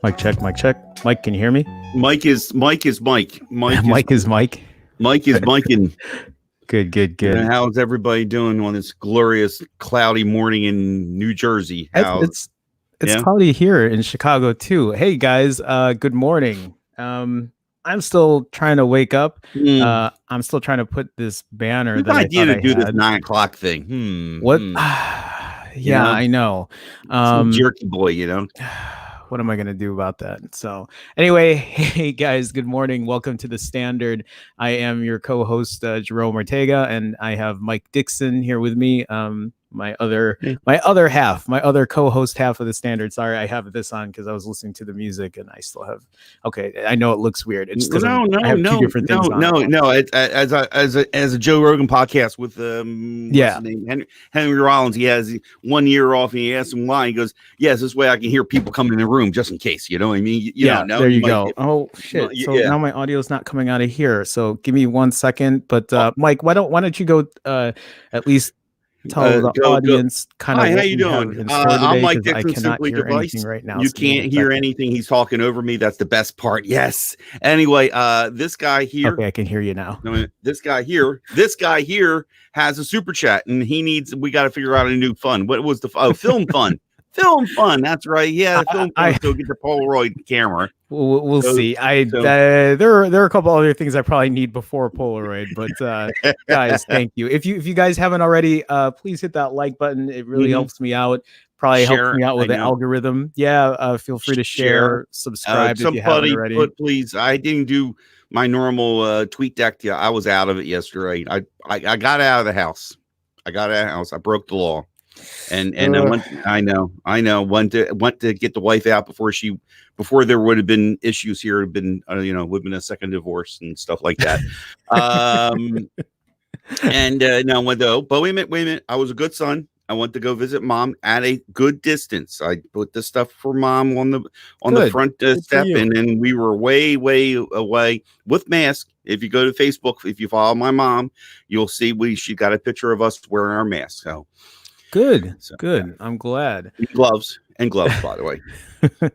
Mic check, mic check. Mike, can you hear me? Mike is Mike. Mike is Mike. Mike is Miking. Good. And how's everybody doing on this glorious cloudy morning in New Jersey? It's cloudy here in Chicago too. Hey guys, good morning. I'm still trying to wake up. I'm still trying to put this banner. Good idea to do this 9 o'clock thing. What? Yeah, I know. Jerky boy, you know. What am I going to do about that? So anyway, hey guys, good morning. Welcome to The Standard. I am your co-host, Jerome Ortega, and I have Mike Dixon here with me. My other co-host half of The Standard. Sorry, I have this on because I was listening to the music and I still have. Okay, I know it looks weird. It's because I have two different things on. No. As a Joe Rogan podcast with what's his name? Henry Rollins. He has 1 year off and he asked him why. He goes, "Yes, this way I can hear people come in the room just in case." You know what I mean? There you go. Oh shit! So now my audio is not coming out of here. So give me 1 second. But Mike, why don't you go at least tell the audience kind of how you doing? I'm Mike Dixon, Simply Device. Right now. You can't hear anything. He's talking over me. That's the best part. Yes. Anyway, this guy here. Okay, I can hear you now. This guy here has a super chat, and we got to figure out a new fun. What was the film fun? Film fun. That's right. Yeah, film fun. So get the Polaroid camera. We'll see. There are a couple other things I probably need before Polaroid, but guys, thank you. If you guys haven't already, please hit that like button. It really helps me out. Probably helps me out with the algorithm. Yeah, feel free to share, subscribe if you haven't already. But please, I didn't do my normal tweet deck. Yeah, I was out of it yesterday. I got out of the house. I broke the law. And I went to get the wife out before there would have been issues here. It would have been would have been a second divorce and stuff like that. Now but wait a minute. I was a good son. I went to go visit mom at a good distance. I put the stuff for mom on the front step, and then we were way away with masks. If you go to Facebook, if you follow my mom, you'll see she got a picture of us wearing our masks. So. Good. I'm glad. Gloves, by the way.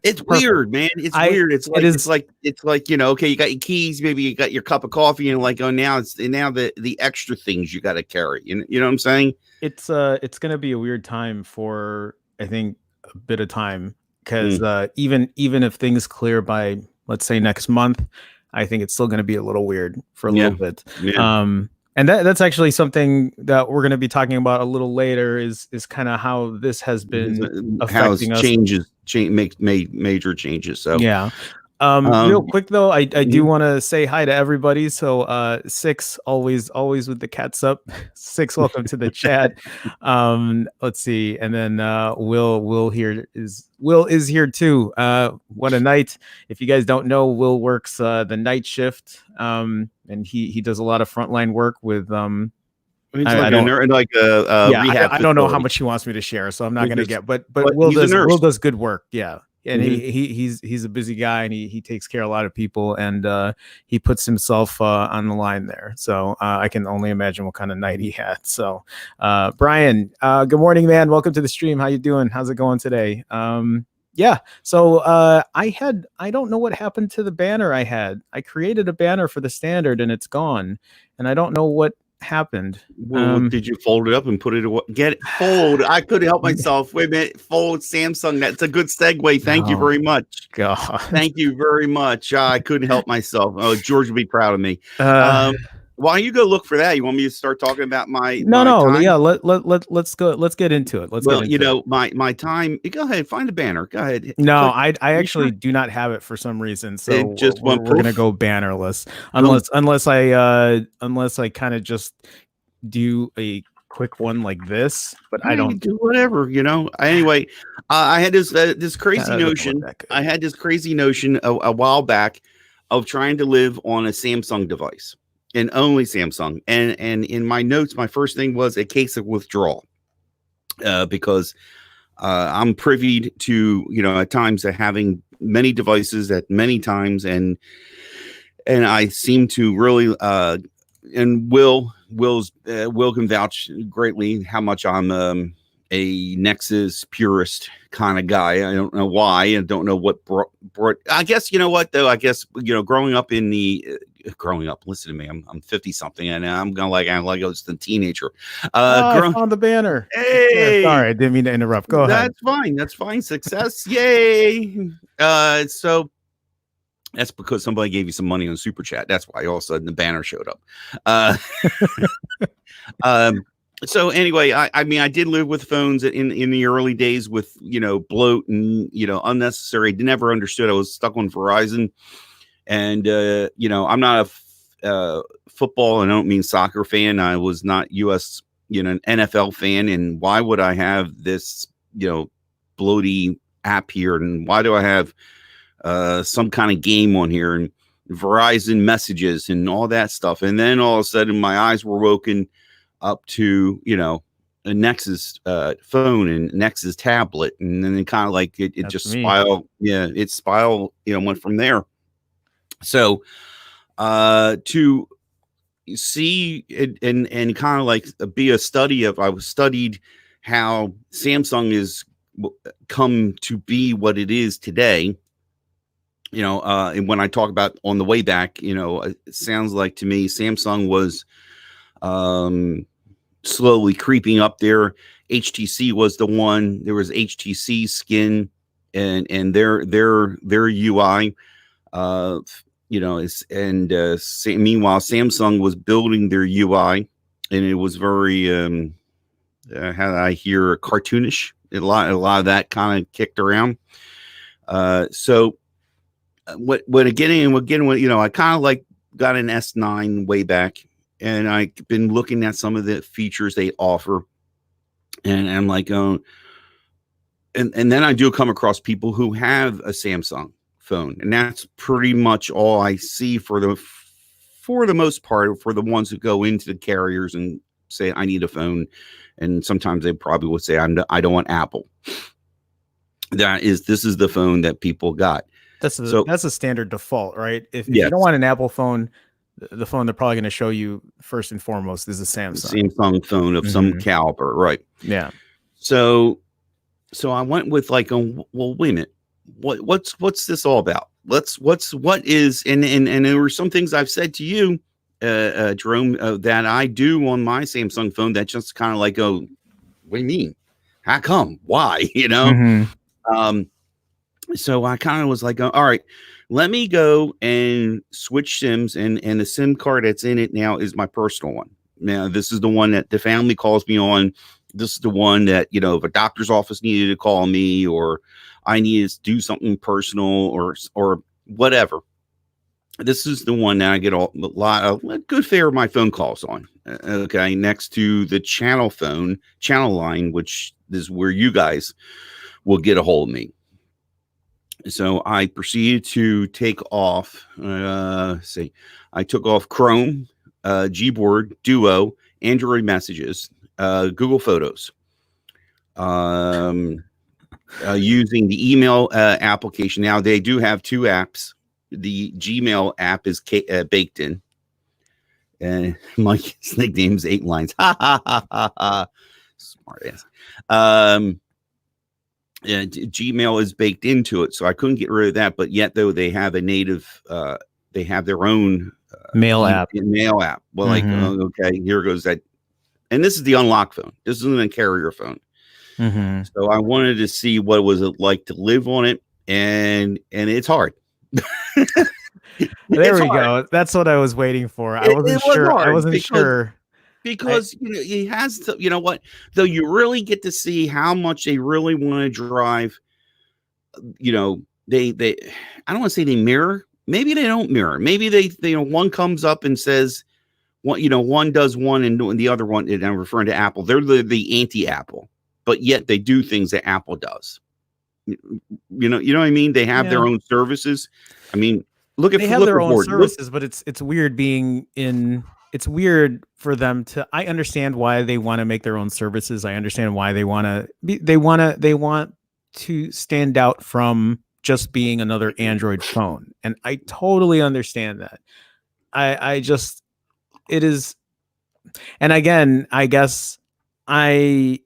It's weird, man. It's weird. It's like okay, you got your keys, maybe you got your cup of coffee, and now the extra things you got to carry. You know what I'm saying? It's gonna be a weird time for I think a bit of time because even if things clear by let's say next month, I think it's still going to be a little weird for a Yeah. little bit. Yeah. And that's actually something that we're going to be talking about a little later is kind of how this has been How's affecting us. made major changes. So Yeah. Real um quick though, I do mhm. want to say hi to everybody. So Six, always with the cats up. Six, welcome to the chat. Let's see. And then Will is here too. What a night. If you guys don't know, Will works the night shift. And he does a lot of frontline work with It's I like don't a yeah, rehab I don't know how facility. much he wants me to share, so I'm not But gonna just get. But but he's a Will nurse. does good work. Yeah, and Mhm. he's a busy guy, and he takes care of a lot of people, and he puts himself on the line there. So I can only imagine what kind of night he had. So Brian, good morning, man. Welcome to the stream. How you doing? How's it going today? Yeah. So I don't know what happened to the banner I had. I created a banner for the standard, and it's gone, and I don't know what happened. Well, did you fold it up and put it away? Get it fold. I couldn't help myself. Wait a minute. Fold Samsung. That's a good segue. Thank you Oh very much. God. Thank you very much. I couldn't help myself. Oh, George would be proud of me. Uh, While you go look for that, you want me to start talking about my no, time? yeah, let's go. Let's get into it. Let's get Well, into it. my time. Go ahead, find a banner. Go ahead, No, click. I You sure? actually do not have it for some reason, so It just went we're gonna poof. go bannerless Boom. unless I kind of just do a quick one like this, but I Hey, don't. do whatever, Anyway, I had this crazy That doesn't look notion. that good. I had this crazy notion a while back of trying to live on a Samsung device and only Samsung. And in my notes, my first thing was a case of withdrawal, because I'm privy to at times to having many devices at many times, and I seem to really and Will can vouch greatly how much I'm a Nexus purist kind of guy. I don't know why. I don't know what brought. I guess you know what though. I guess growing up in the growing up. Listen to me. I'm 50 something, and I'm gonna act like I was a teenager. I found the banner. Yeah, Hey, sorry, I didn't mean to interrupt. Go ahead. that's fine. That's fine. Success. Yay. So that's because somebody gave you some money on Super Chat. That's why all of a sudden the banner showed up. Uh, so anyway, I mean, I did live with phones in the early days with, bloat and, unnecessary. Never understood. I was stuck on Verizon, and, I'm not a football, and I don't mean soccer fan. I was not US, an NFL fan. And why would I have this, bloaty app here? And why do I have some kind of game on here and Verizon messages and all that stuff? And then all of a sudden my eyes were woken up to, a Nexus phone and Nexus tablet. And then it kind of like it just spiraled. Yeah, it spiraled, went from there. So to see it and kind of like be a study of, I was studied how Samsung is come to be what it is today. And when I talk about on the way back, it sounds like to me Samsung was slowly creeping up there. HTC was the one. There was HTC Skin and their UI. Meanwhile Samsung was building their UI, and it was very how I hear cartoonish. A lot of that kind of kicked around. So I kind of like got an S9 way back, and I've been looking at some of the features they offer, and I'm like, and then I do come across people who have a Samsung phone, and that's pretty much all I see for the most part, for the ones who go into the carriers and say I need a phone, and sometimes they probably would say I don't want Apple. This is the phone that people got. That's a standard default, right? If yes. You don't want an Apple phone, the phone they're probably going to show you first and foremost is a Samsung phone of some caliber, right? Yeah. So I went with like, well, wait a minute, what's this all about? What is and there were some things I've said to you, Jerome, that I do on my Samsung phone that just kind of like go, what do you mean? How come? Why? So I kind of was like, all right, Let me go and switch SIMs, and the SIM card that's in it now is my personal one. Now, this is the one that the family calls me on. This is the one that, if a doctor's office needed to call me, or I needed to do something personal or whatever. This is the one that I get a good fair of my phone calls on. Okay, next to the channel line, which is where you guys will get a hold of me. So I proceeded to take off. I took off Chrome, Gboard, Duo, Android Messages, Google Photos, using the email application. Now they do have two apps. The Gmail app is baked in, and Mike's nickname is 8 Lines. Ha ha ha ha ha! Smart ass. Gmail is baked into it, so I couldn't get rid of that. But yet, though, they have a native, they have their own mail app. Well, okay, here goes that. And this is the unlock phone. This isn't a carrier phone. Mm-hmm. So I wanted to see what was it like to live on it, and it's hard. There we go. That's what I was waiting for. I wasn't sure. I wasn't sure. Because he has to, you know what, though, you really get to see how much they really want to drive. They I don't want to say they mirror. Maybe they don't mirror. Maybe they one comes up and says one does one and the other one, and I'm referring to Apple. They're the anti-Apple, but yet they do things that Apple does. You know what I mean? They have their own services. I mean, they have their own services, but it's weird being in. It's weird for them to. I understand why they want to make their own services. I understand why they want to. They want to stand out from just being another Android phone, and I totally understand that. It is, and again, I guess I'm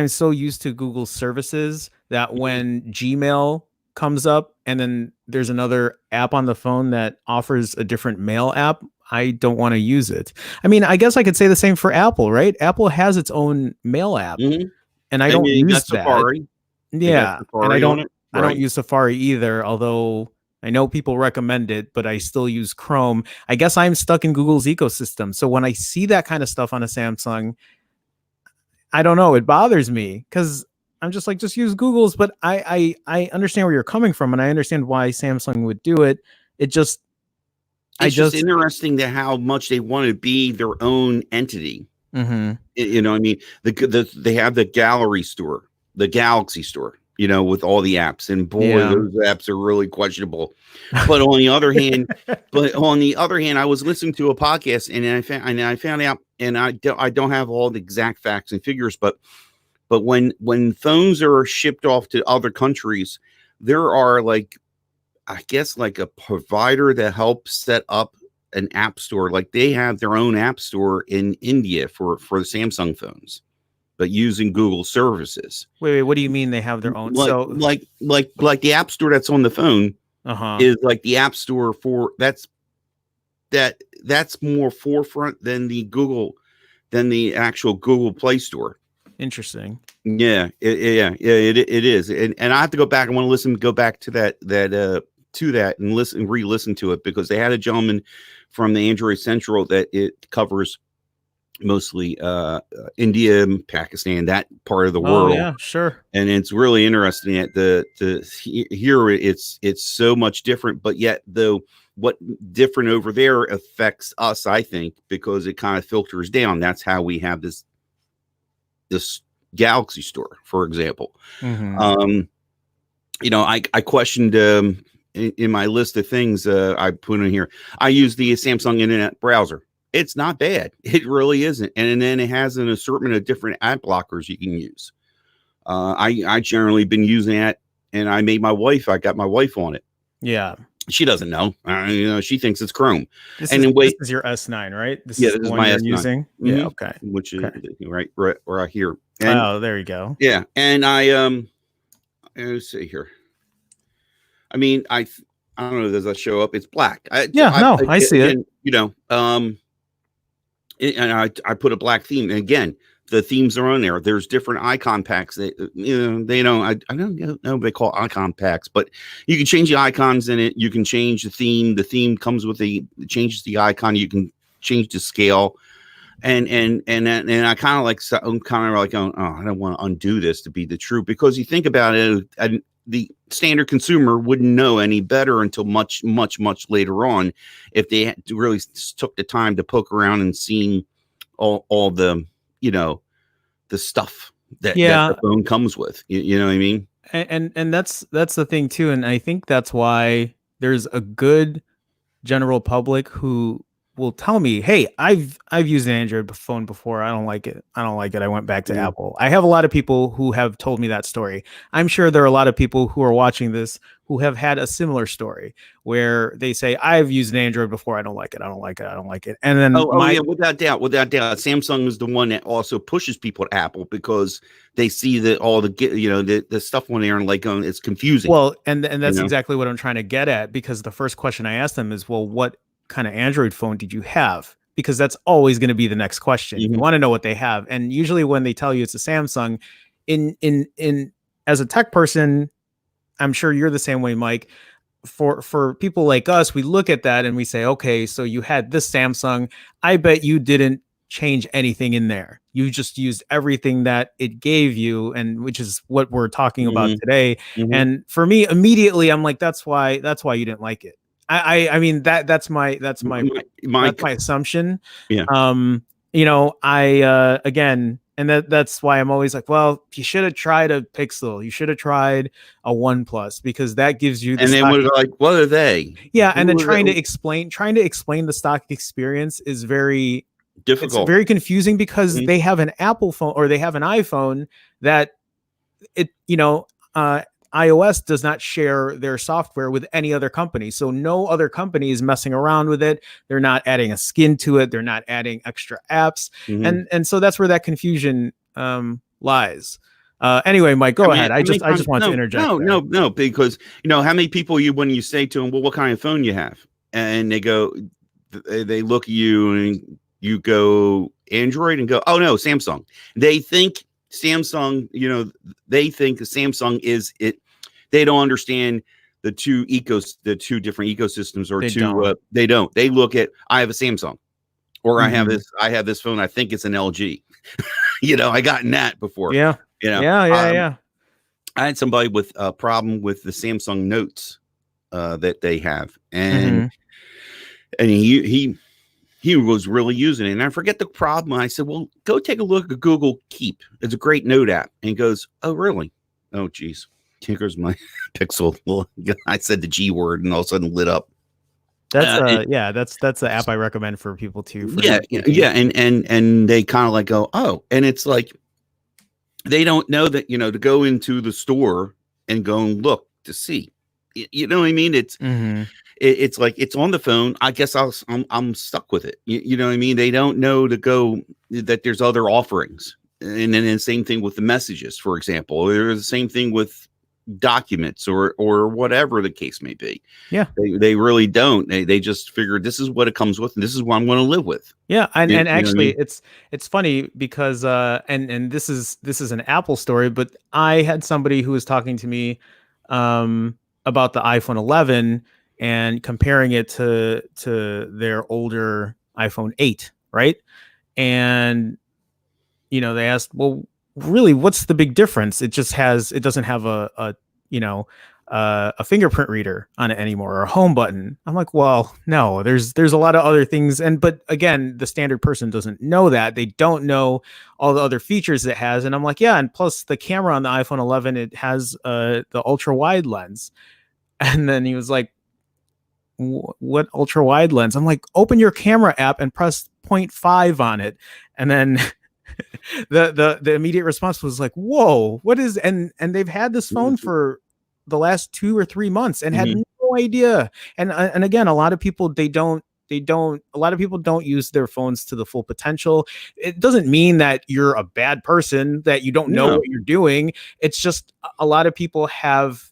so used to Google services that when Gmail comes up and then there's another app on the phone that offers a different mail app, I don't want to use it. I mean, I guess I could say the same for Apple, right? Apple has its own mail app, and I don't use that. Safari. Yeah, and I don't use Safari either, although I know people recommend it, but I still use Chrome. I guess I'm stuck in Google's ecosystem. So when I see that kind of stuff on a Samsung, I don't know, it bothers me because I'm just like, just use Google's. But I understand where you're coming from, and I understand why Samsung would do it. It's just interesting to how much they want to be their own entity. Mm-hmm. You know what I mean? They have the gallery store, the Galaxy store, with all the apps, and boy, those apps are really questionable. But on the other hand, I was listening to a podcast and I found out, and I don't have all the exact facts and figures, but when phones are shipped off to other countries, there are I guess a provider that helps set up an app store. Like they have their own app store in India for the Samsung phones, but using Google services. Wait, what do you mean they have their own? Like the app store that's on the phone is like the app store for that's more forefront than the actual Google Play Store. Interesting. Yeah, it is, and I have to go back. I want to go back to that and re-listen to it, because they had a gentleman from the Android Central that it covers mostly India, Pakistan, that part of the world. Yeah, sure. And it's really interesting to hear it's so much different, but yet though what different over there affects us, I think, because it kind of filters down. That's how we have this Galaxy store, for example. Mm-hmm. I questioned in my list of things I put in here. I use the Samsung Internet Browser. It's not bad. It really isn't. And then it has an assortment of different ad blockers you can use. I generally been using that, and I got my wife on it. Yeah. She doesn't know. She thinks it's Chrome. This is your S9, right? This is my S9. Using? Mm-hmm. Yeah, okay. Which is right here. And, there you go. Yeah, and let's see here. I mean, I don't know. Does that show up? It's black. I see it. And, and I put a black theme. And again, the themes are on there. There's different icon packs that they don't. I don't know what they call icon packs, but you can change the icons in it. You can change the theme. The theme comes with changes the icon. You can change the scale. And I kind of like, I'm kind of like, oh, I don't want to undo this to be the truth, because you think about it, and the standard consumer wouldn't know any better until much later on, if they really took the time to poke around and seeing all the, the stuff that the phone comes with. You know what I mean? And that's the thing too. And I think that's why there's a good general public who will tell me, hey, I've used an Android phone before. I don't like it. I went back to Apple. I have a lot of people who have told me that story. I'm sure there are a lot of people who are watching this who have had a similar story where they say, I've used an Android before. I don't like it. And then without doubt. Samsung is the one that also pushes people to Apple, because they see that all the stuff on there and it's confusing. Well, and that's exactly what I'm trying to get at, because the first question I asked them is, well, what kind of Android phone did you have? Because that's always going to be the next question. You want to know what they have. And usually when they tell you it's a Samsung, in as a tech person, I'm sure you're the same way, Mike. For people like us, we look at that and we say, okay, so you had this Samsung. I bet you didn't change anything in there. You just used everything that it gave you, and which is what we're talking about today. And for me, immediately, I'm like, that's why you didn't like it. I mean, that's my assumption. Yeah. Again, and that's why I'm always like, well, you should have tried a Pixel. You should have tried a OnePlus, because that gives you. And then we're like, what are they? Yeah, and then trying to explain the stock experience is very difficult. It's very confusing, because they have an Apple phone or they have an iPhone that iOS does not share their software with any other company. So no other company is messing around with it. They're not adding a skin to it. They're not adding extra apps. And so that's where that confusion lies. Anyway, Mike, go ahead. I just want to interject. No, because how many people when you say to them, well, what kind of phone you have? And they look at you and you go Android and go, oh no, Samsung. They think Samsung, they think Samsung is it. They don't understand the two different ecosystems, or they don't. They look at, I have a Samsung, or I have this phone. I think it's an LG. I gotten that before. Yeah. Yeah. I had somebody with a problem with the Samsung Notes that they have, and he was really using it. And I forget the problem. I said, well, go take a look at Google Keep. It's a great note app. And he goes, oh, really? Oh, geez. Here goes my Pixel. Well, I said the G word and all of a sudden lit up. That's the app I recommend for people too. And they kind of like go, oh, and it's like, they don't know that, to go into the store and go and look to see. You know what I mean? It's like, it's on the phone. I guess I'm stuck with it. You know what I mean? They don't know to go that there's other offerings. And then the same thing with the messages, for example. There's the same thing with documents or whatever the case may be. Yeah. They really don't. They just figure this is what it comes with, and this is what I'm going to live with. Yeah. And actually it's funny because and this is an Apple story, but I had somebody who was talking to me about the iPhone 11 and comparing it to their older iPhone 8, right? And they asked, well, really, what's the big difference? It doesn't have a fingerprint reader on it anymore, or a home button. I'm like, well, no, there's a lot of other things. But again, the standard person doesn't know that. They don't know all the other features it has. And I'm like, yeah. And plus the camera on the iPhone 11, it has the ultra wide lens. And then he was like, what ultra wide lens? I'm like, open your camera app and press 0.5 on it. And then the immediate response was like, whoa, what is, and they've had this phone for the last 2 or 3 months and had no idea. And again, a lot of people, don't use their phones to the full potential. It doesn't mean that you're a bad person, that you don't know what you're doing. It's just a lot of people have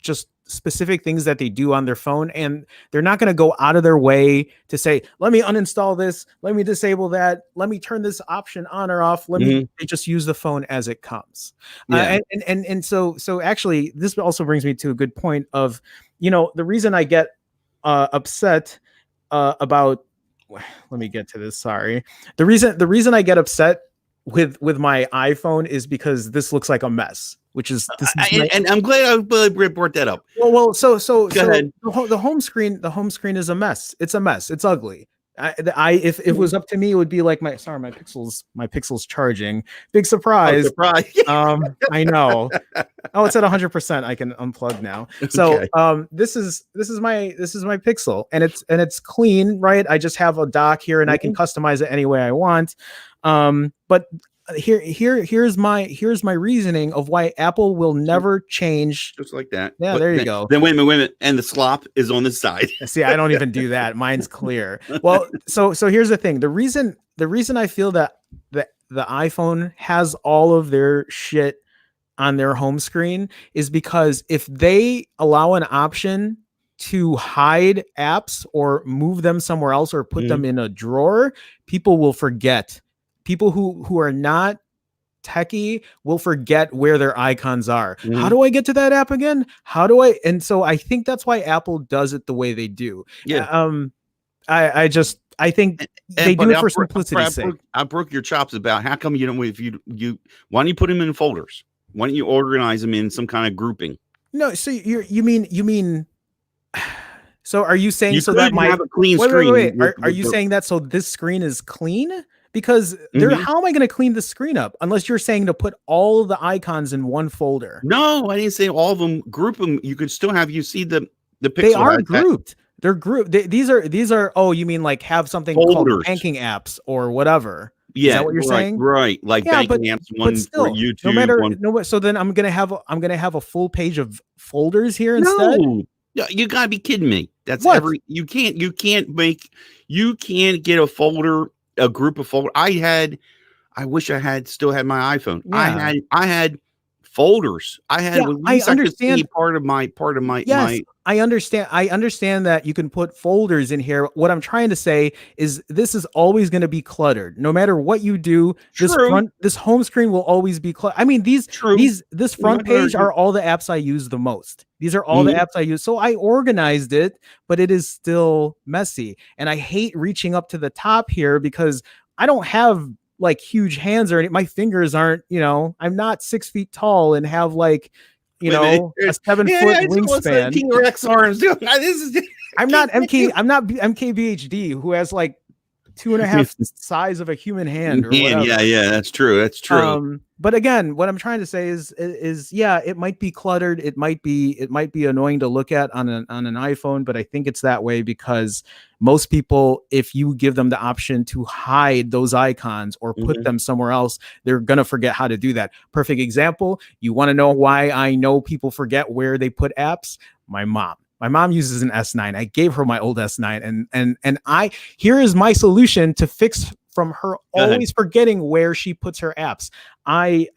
just specific things that they do on their phone, and they're not going to go out of their way to say, let me uninstall this, let me disable that, let me turn this option on or off, they just use the phone as it comes. So actually this also brings me to a good point of, the reason I get upset about, let me get to this, sorry, the reason I get upset with my iPhone is because this looks like a mess, which is and I'm glad I brought that up. Well, so the home screen is a mess. It's a mess. It's ugly. If it was up to me, it would be like my pixel's charging. Big surprise. I know. Oh, it's at 100%. I can unplug now. So this is my Pixel, and it's clean, right? I just have a dock here, and I can customize it any way I want. But here's my reasoning of why Apple will never change. Just like that. Yeah, there you go. Then wait a minute. And the slop is on the side. See, I don't even do that. Mine's clear. Well, so here's the thing. The reason I feel that the iPhone has all of their shit on their home screen is because if they allow an option to hide apps or move them somewhere else or put them in a drawer, people will forget. People who are not techie will forget where their icons are. How do I get to that app again? And so I think that's why Apple does it the way they do. Yeah. I think they do it for simplicity's sake. I broke your chops about how come you don't, why don't you put them in folders? Why don't you organize them in some kind of grouping? No, so you mean so are you saying so that my have a clean screen? Wait. Are you saying that so this screen is clean? Because how am I going to clean the screen up unless you're saying to put all of the icons in one folder? No, I didn't say all of them. Group them. You could still have the pixel. They are grouped. They're grouped. These are. Oh, you mean like have something called banking apps or whatever? Yeah, is that what you're saying? Right, like banking apps. One for YouTube. No matter. So then I'm gonna have a full page of folders here instead. No, you gotta be kidding me. That's what? You can't get a folder. A group of folders. I wish I still had my iPhone. Yeah. I had folders. I understand part of my. Yes, I understand that you can put folders in here. What I'm trying to say is this is always going to be cluttered. No matter what you do, this home screen will always be cluttered. I mean, this front page are all the apps I use the most. These are all the apps I use. So I organized it, but it is still messy. And I hate reaching up to the top here because I don't have like huge hands or anything. My fingers aren't, I'm not 6 feet tall and have like, a 7 foot wingspan. T-Rex arms. I'm not MKBHD who has like 2.5 size of a human hand or whatever. Yeah, that's true. But again, what I'm trying to say is it might be cluttered. It might be annoying to look at on an iPhone, but I think it's that way because most people, if you give them the option to hide those icons or put them somewhere else, they're going to forget how to do that. Perfect example. You want to know why I know people forget where they put apps? My mom uses an S9. I gave her my old S9 and here is my solution to fix from her always forgetting where she puts her apps. I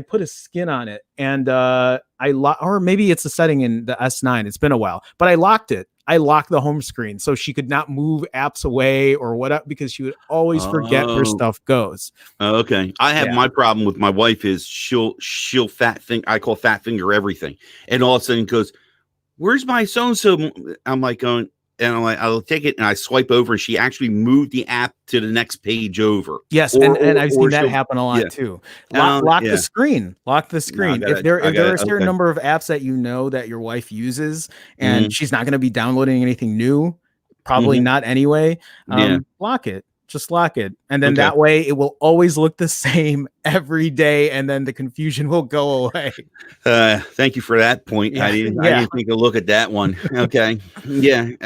put a skin on it and or maybe it's a setting in the S9. It's been a while, but I locked it. I locked the home screen so she could not move apps away or whatever because she would always forget where stuff goes. Okay. I have my problem with my wife is she'll I call fat finger everything. And all of a sudden goes, where's my so-and-so? I'm like going, and I'll take it and I swipe over and she actually moved the app to the next page over. Yes. And I've seen that happen a lot too. Lock the screen. Lock the screen. If there are a certain number of apps that that your wife uses and she's not going to be downloading anything new, probably not anyway, lock it. Just lock it. And then that way it will always look the same every day. And then the confusion will go away. Thank you for that point. I didn't think to look at that one. Okay. And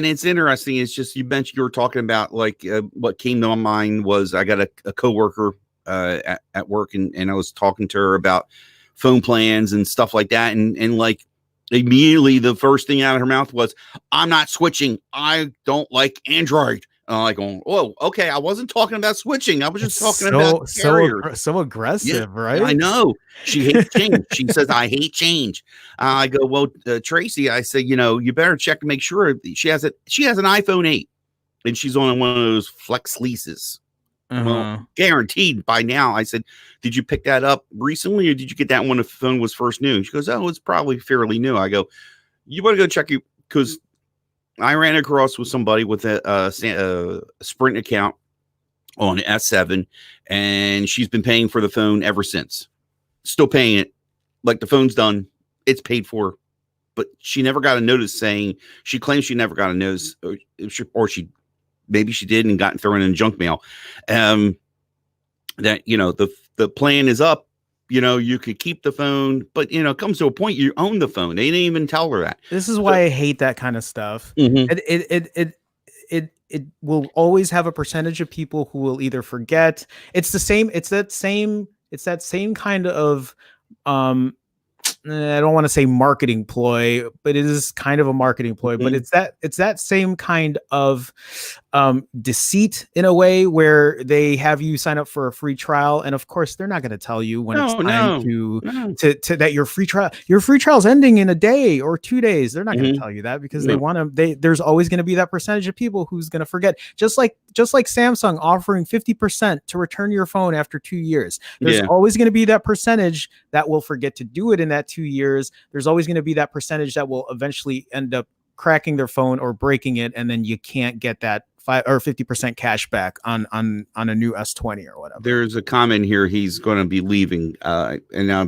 it's interesting. It's just, you mentioned you were talking about like what came to my mind was I got a coworker at work and I was talking to her about phone plans and stuff like that. And like, immediately the first thing out of her mouth was, I'm not switching. I don't like Android. Like, oh, okay. I wasn't talking about switching. I was just It's talking about carriers. so aggressive, Yeah, right? I know. She hates change. She says, I hate change. I go, well, Tracy, I say, you better check to make sure she has it. She has an iPhone 8 and she's on one of those flex leases. Well, guaranteed by now. I said, did you pick that up recently or did you get that when the phone was first new? She goes, oh, it's probably fairly new. I go, you want to go check you because I ran across with somebody with a Sprint account on S7 and she's been paying for the phone ever since. Still paying it. Like the phone's done. It's paid for. But she never got a notice saying, she claims she never got a notice or she maybe she did and got thrown in junk mail. That, the plan is up, you could keep the phone, but it comes to a point you own the phone. They didn't even tell her that. This is why I hate that kind of stuff. It will always have a percentage of people who will either forget. It's that same kind of I don't want to say marketing ploy, but it is kind of a marketing ploy, but it's that same kind of deceit in a way where they have you sign up for a free trial. And of course they're not going to tell you when it's time to that your free trial is ending in a day or 2 days. They're not going to tell you that because there's always going to be that percentage of people who's going to forget. Just like Samsung offering 50% to return your phone after 2 years. There's always going to be that percentage that will forget to do it in that 2 years. There's always going to be that percentage that will eventually end up cracking their phone or breaking it, and then you can't get that 5 or 50% cash back on a new S20 or whatever. There's a comment here. He's going to be leaving, and I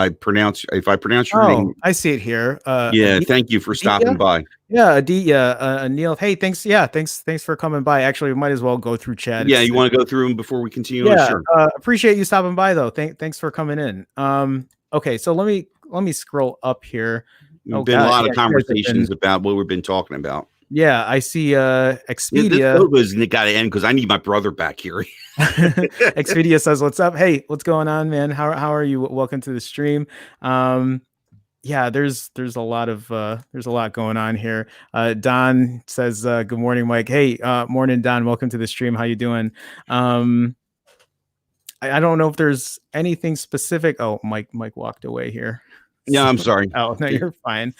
pronounce your name. I see it here. Thank you for stopping by. Yeah, Aditya, Neil. Hey, thanks. Yeah, thanks for coming by. Actually, we might as well go through chat. Yeah, you want to go through them before we continue? Yeah, sure. Appreciate you stopping by though. Thanks for coming in. Okay, so let me scroll up here. There's been a lot of conversations about what we've been talking about. Yeah, I see Expedia. This logo's got to end because I need my brother back here. Expedia says, what's up? Hey, what's going on, man? How are you? Welcome to the stream. Yeah, there's a lot going on here. Don says, good morning, Mike. Hey, morning, Don. Welcome to the stream. How you doing? I don't know if there's anything specific. Oh, Mike walked away here. Yeah, I'm sorry. Oh, no, you're fine.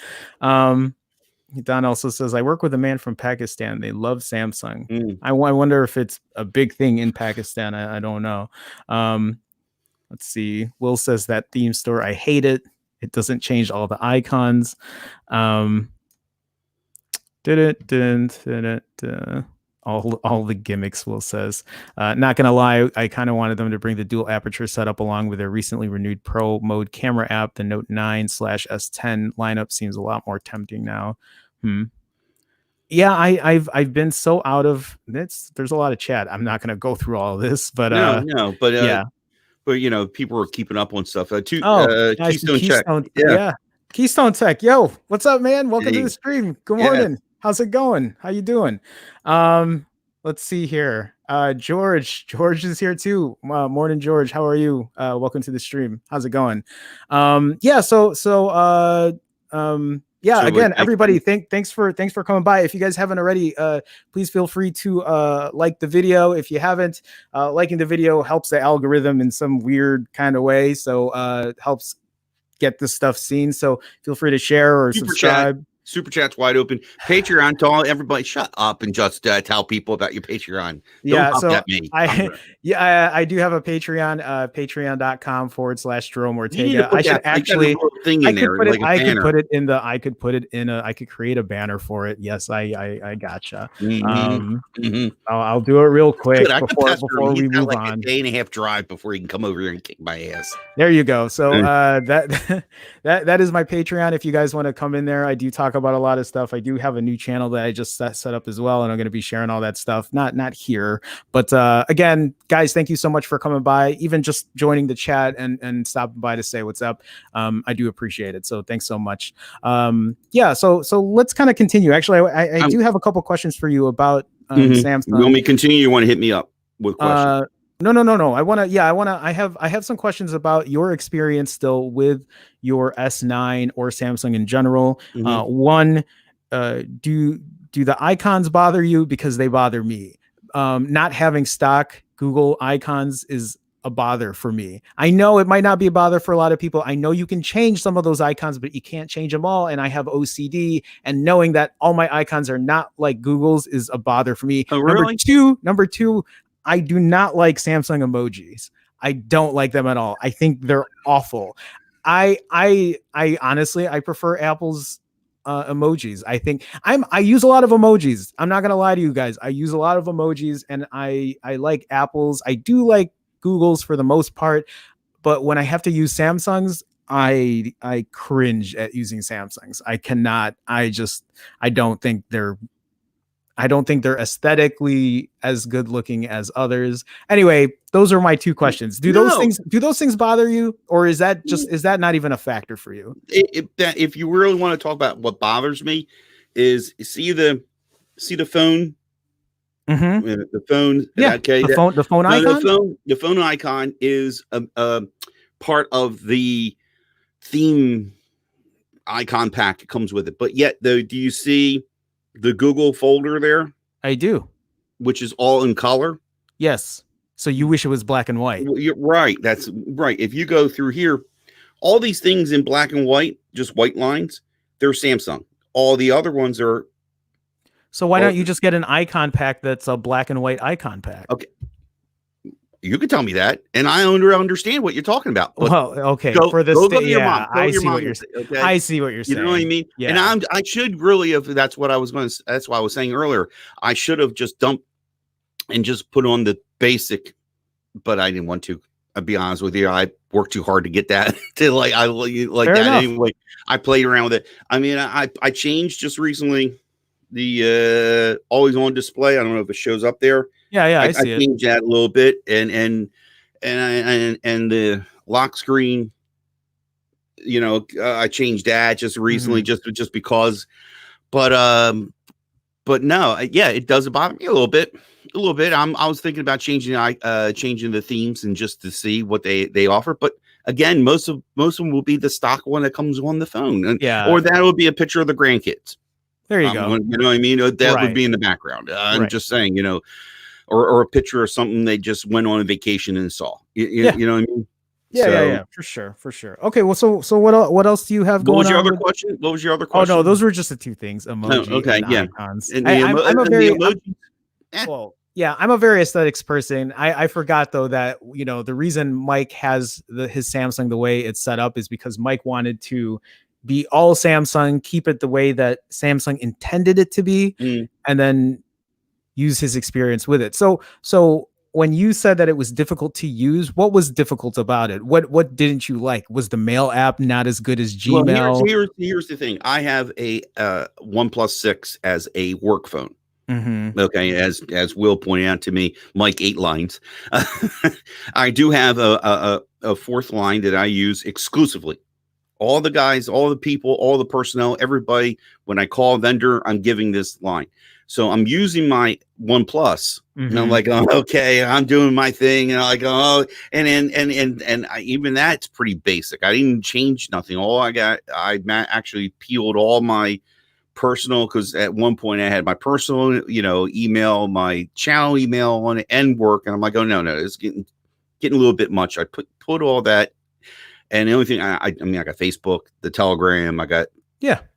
Don also says, I work with a man from Pakistan. They love Samsung. I wonder if it's a big thing in Pakistan. I don't know. Let's see. Will says that theme store, I hate it. It doesn't change all the icons. All the gimmicks, Will says. Not gonna lie, I kind of wanted them to bring the dual aperture setup along with their recently renewed pro mode camera app. The Note 9/S10 lineup seems a lot more tempting now. Yeah, I've been so out of this. There's a lot of chat. I'm not gonna go through all of this, but yeah. But people are keeping up on stuff. Keystone Tech. Yeah. Keystone Tech. Yo, what's up, man? Welcome to the stream. Good morning. How's it going? How you doing? Let's see here. George is here too. Morning, George. How are you? Welcome to the stream. How's it going? Again, everybody, thanks for coming by. If you guys haven't already, please feel free to like the video. If you haven't, liking the video helps the algorithm in some weird kind of way. So helps get this stuff seen. So feel free to share or subscribe. Super chat's wide open. Patreon, to all everybody, shut up and just tell people about your Patreon. I do have a Patreon, patreon.com/Jerome Ortega. I should actually I could create a banner for it. Yes, I gotcha. I'll do it real quick before we move on. A day and a half drive before he can come over here and kick my ass. There you go. So that is my Patreon. If you guys want to come in there, I do talk about a lot of stuff. I do have a new channel that I just set up as well, and I'm going to be sharing all that stuff. Not here, but again, guys, thank you so much for coming by, even just joining the chat and stopping by to say what's up. I do appreciate it. So thanks so much. So let's kind of continue. Actually, I do have a couple questions for you about Samsung. You want me to continue? You want to hit me up with questions? No. I have some questions about your experience still with your S9 or Samsung in general. One, do the icons bother you? Because they bother me. not having stock Google icons is a bother for me. I know it might not be a bother for a lot of people. I know you can change some of those icons, but you can't change them all. And I have OCD, and knowing that all my icons are not like Google's is a bother for me. Oh, really? Number two, I do not like Samsung emojis. I don't like them at all. I think they're awful. I honestly, I prefer Apple's emojis. I use a lot of emojis. I'm not gonna lie to you guys. I use a lot of emojis, and I like Apple's. I do like Google's for the most part, but when I have to use Samsung's, I cringe at using Samsung's. I cannot. I don't think they're aesthetically as good looking as others. Anyway, those are my two questions. Do those things bother you, or is that not even a factor for you? If you really want to talk about what bothers me, is see the phone. Mm-hmm. The phone, yeah. Okay, the phone icon. The phone icon is a part of the theme icon pack. It comes with it, but yet, do you see the Google folder there? I do, which is all in color. Yes. So you wish it was black and white. Well, you're right. That's right. If you go through here, all these things in black and white, just white lines, they're Samsung. All the other ones are. So why don't you just get an icon pack that's a black and white icon pack? Okay. You could tell me that, and I understand what you're talking about. Well, okay. For the I see what you're saying. Okay? I see what you're saying. You know what I mean? Yeah. And I should really have. That's what I was going to. That's why I was saying earlier. I should have just dumped and just put on the basic, but I didn't want to. I'll be honest with you. I worked too hard to get that to like Fair that enough. anyway. I played around with it. I mean, I changed just recently the always on display. I don't know if it shows up there. Yeah, I see it. I changed that a little bit, and the lock screen. You know, I changed that just recently, just because. But no, yeah, it does bother me a little bit. I was thinking about changing the themes and just to see what they offer. But again, most of them will be the stock one that comes on the phone, or that will be a picture of the grandkids. There you go. You know what I mean? That would be in the background. I'm just saying, you know, or a picture of something they just went on a vacation and saw. You know what I mean? Yeah, for sure. Okay, well, so what else do you have going on? What was your other question? Oh no, those were just the two things: emoji and icons. And I'm a very aesthetics person. I forgot though that, you know, the reason Mike has his Samsung the way it's set up is because Mike wanted to be all Samsung, keep it the way that Samsung intended it to be, and then use his experience with it. So when you said that it was difficult to use, what was difficult about it? What didn't you like? Was the mail app not as good as Gmail? Well, here's the thing. I have a OnePlus 6 as a work phone. Okay, as Will pointed out to me, Mike 8 lines. I do have a fourth line that I use exclusively. All the guys, all the people, all the personnel, everybody. When I call a vendor, I'm giving this line. So I'm using my OnePlus, and I'm like, oh, okay, I'm doing my thing, and I'm like, oh, and even that's pretty basic. I didn't change nothing. I actually peeled all my personal, because at one point I had my personal, email, my channel email on it, and work, and I'm like, oh no, it's getting a little bit much. I put all that, and the only thing I got Facebook, the Telegram, I got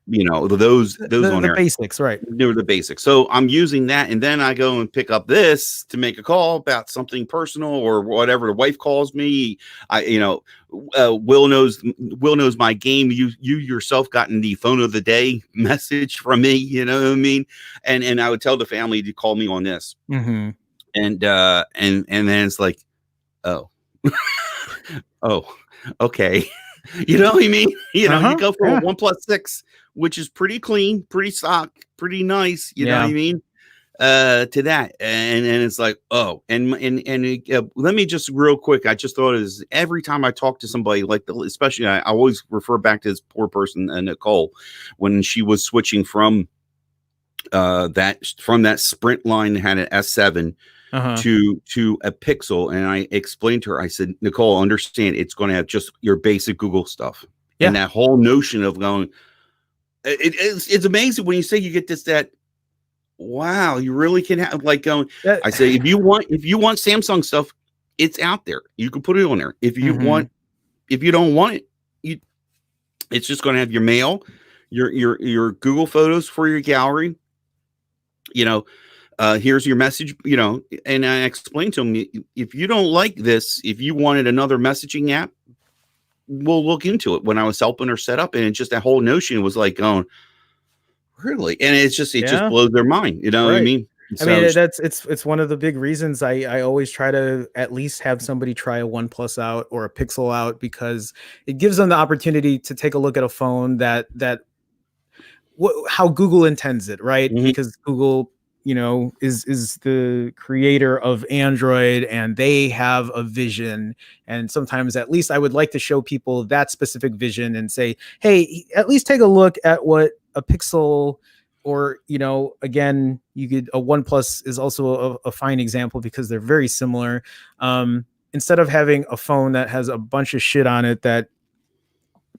those on there. Basics, right? They were the basics. So I'm using that, and then I go and pick up this to make a call about something personal or whatever. The wife calls me. Will knows my game. You yourself gotten the phone of the day message from me. You know what I mean? And I would tell the family to call me on this. And then it's like, oh, oh, okay. You know what I mean? You go from a OnePlus 6, which is pretty clean, pretty stock, pretty nice. You know what I mean? To that, and it's like, oh, and let me just real quick. I just thought is every time I talk to somebody, like especially I always refer back to this poor person, Nicole, when she was switching from that Sprint line that had an S7. To a Pixel, and I explained to her, I said, Nicole, understand it's going to have just your basic Google stuff. And that whole notion of going, it's amazing when you say you get that wow, you really can have like going. That, I say if you want Samsung stuff, it's out there. You can put it on there. If you want, if you don't want it, it's just going to have your mail, your Google Photos for your gallery. Here's your message. And I explained to him, if you don't like this, if you wanted another messaging app, we'll look into it. When I was helping her set up, and it's just that whole notion was like, going, really? And it just blows their mind. You know what I mean? So, I mean, it's one of the big reasons I always try to at least have somebody try a OnePlus out or a Pixel out, because it gives them the opportunity to take a look at a phone that how Google intends it, right? Because Google, is the creator of Android, and they have a vision. And sometimes, at least I would like to show people that specific vision and say, hey, at least take a look at what a Pixel, or, again, a OnePlus is also a fine example, because they're very similar. Instead of having a phone that has a bunch of shit on it that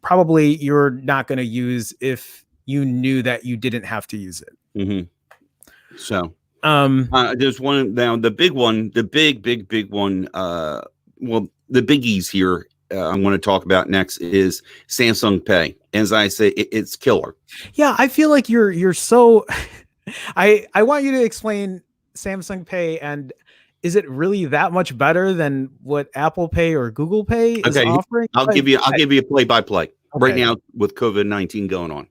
probably you're not going to use if you knew that you didn't have to use it. So, there's one now, the big one, the big one. Well, the biggies here I'm going to talk about next is Samsung Pay. As I say, it's killer. Yeah, I feel like you're so. I want you to explain Samsung Pay, and is it really that much better than what Apple Pay or Google Pay is offering? I'll give you a play-by-play right now with COVID-19 going on.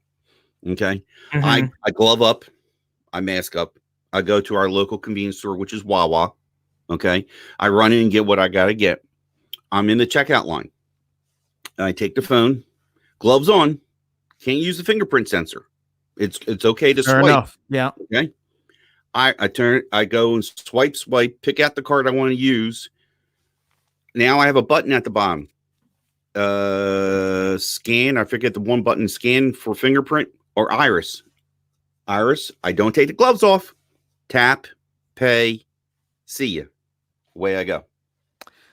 Okay, I glove up, I mask up, I go to our local convenience store, which is Wawa. Okay, I run in and get what I got to get. I'm in the checkout line. I take the phone, gloves on, can't use the fingerprint sensor. It's okay to swipe. Enough. Yeah. Okay. I go and swipe, pick out the card I want to use. Now I have a button at the bottom. Scan. I forget the one button, scan for fingerprint or iris. Iris. I don't take the gloves off. Tap, pay, see you. Away I go.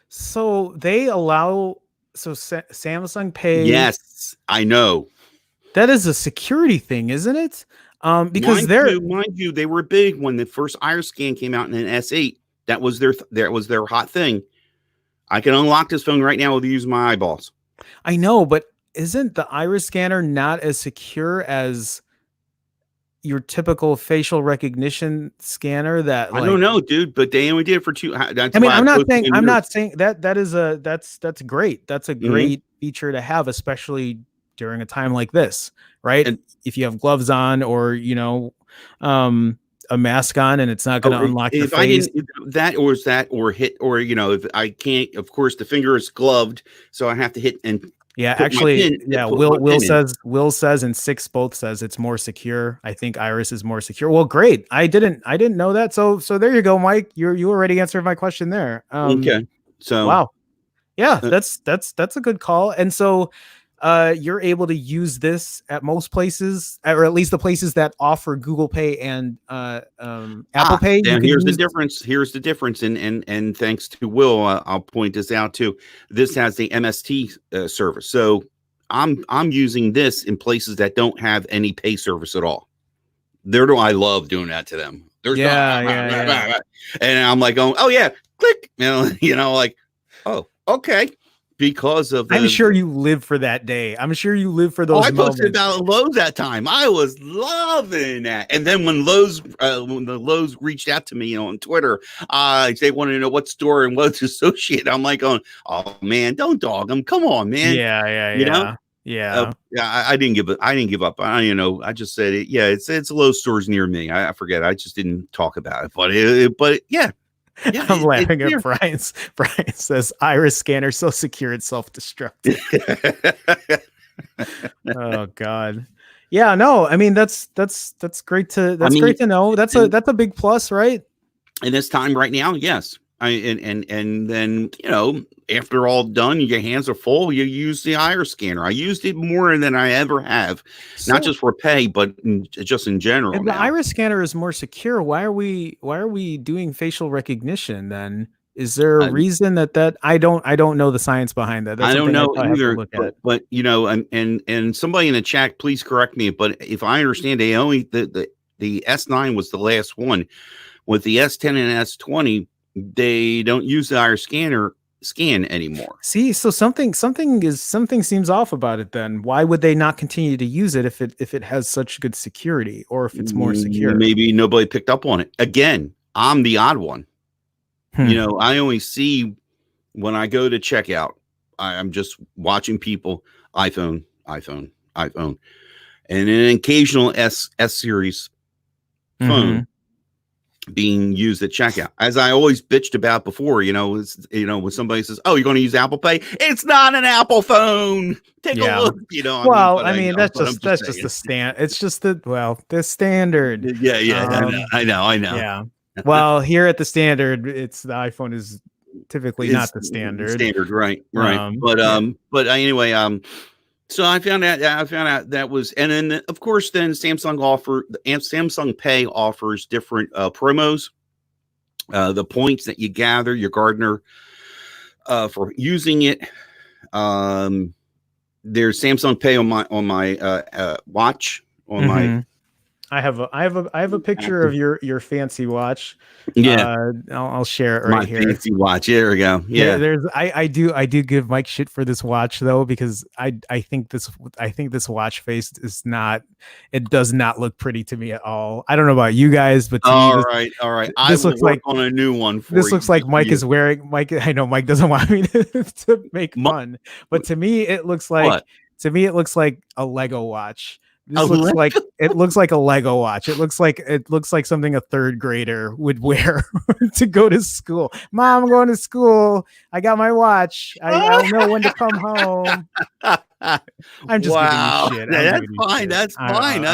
So they allow Samsung Pay. Yes, I know. That is a security thing, isn't it? Because mind you, they were big when the first iris scan came out in an S8. That was their hot thing. I can unlock this phone right now with using my eyeballs. I know, but isn't the iris scanner not as secure as your typical facial recognition scanner? That I don't know, dude, but they only did it for two. I'm not saying that's great. That's a great feature to have, especially during a time like this, right? And if you have gloves on, or a mask on, and it's not going to unlock your face. If I can't, of course, the finger is gloved, so I have to hit and. Yeah, actually, Will says, and Six both says it's more secure. I think iris is more secure. Well, great. I didn't know that. So there you go, Mike. You already answered my question there. Okay. So wow. Yeah, that's a good call. And so you're able to use this at most places, or at least the places that offer Google Pay and Apple Pay. Here's the difference. Here's the difference. And thanks to Will, I'll point this out too. This has the MST service. So I'm using this in places that don't have any pay service at all. I love doing that to them. Yeah. And I'm like going, oh yeah, click. Like, oh, okay. Because of I'm sure you live for that day. I'm sure you live for those moments. I posted about Lowe's that time. I was loving that. And then when the Lowe's reached out to me on Twitter, they wanted to know what store and what's associated. I'm like, oh man, don't dog them. Come on, man. Yeah. I didn't give up. I just said it. Yeah, it's Lowe's stores near me. I forget. I just didn't talk about it. But yeah. Yeah, I'm laughing at Brian. Brian says iris scanner so secure it's self-destruct. Oh God. Yeah, no, I mean that's great to great to know. That's a big plus, right? In this time right now, yes. And then after all done, your hands are full, you use the iris scanner. I used it more than I ever have, not just for pay, but just in general. If the iris scanner is more secure, why are we doing facial recognition then? Is there a reason that I don't know the science behind that? I don't know either, but and somebody in the chat, please correct me. But if I understand, they only The S9 was the last one. With the S10 and S20, they don't use the iris scan anymore. See, so something seems off about it then. Why would they not continue to use it if it has such good security, or if it's more secure? Maybe nobody picked up on it. Again, I'm the odd one. You know, I only see when I go to checkout, I'm just watching people iPhone, and an occasional S series phone being used at checkout. As I always bitched about before, when somebody says, "Oh, you're going to use Apple Pay," it's not an Apple phone. Take a look. Well, that's just the stand. It's just the standard. Yeah. I know. Yeah. Well, here at the standard, the iPhone is typically not the standard. Right. But anyway, so I found out that was, and then of course, then Samsung Pay offers different promos, the points that you gather, your Gardener, for using it. There's Samsung Pay on my watch on my. I have a picture of your fancy watch. Yeah, I'll share it right here. Fancy watch. There we go. Yeah, there's I do give Mike shit for this watch though, because I think this watch face it does not look pretty to me at all. I don't know about you guys, but all right. This looks like on a new one. This looks like Mike is wearing. I know Mike doesn't want me to make fun, but to me it looks like a Lego watch. It looks like a Lego watch. It looks like something a third grader would wear to go to school. Mom, I'm going to school. I got my watch. I know when to come home. I'm just giving you shit. That's fine. That's fine.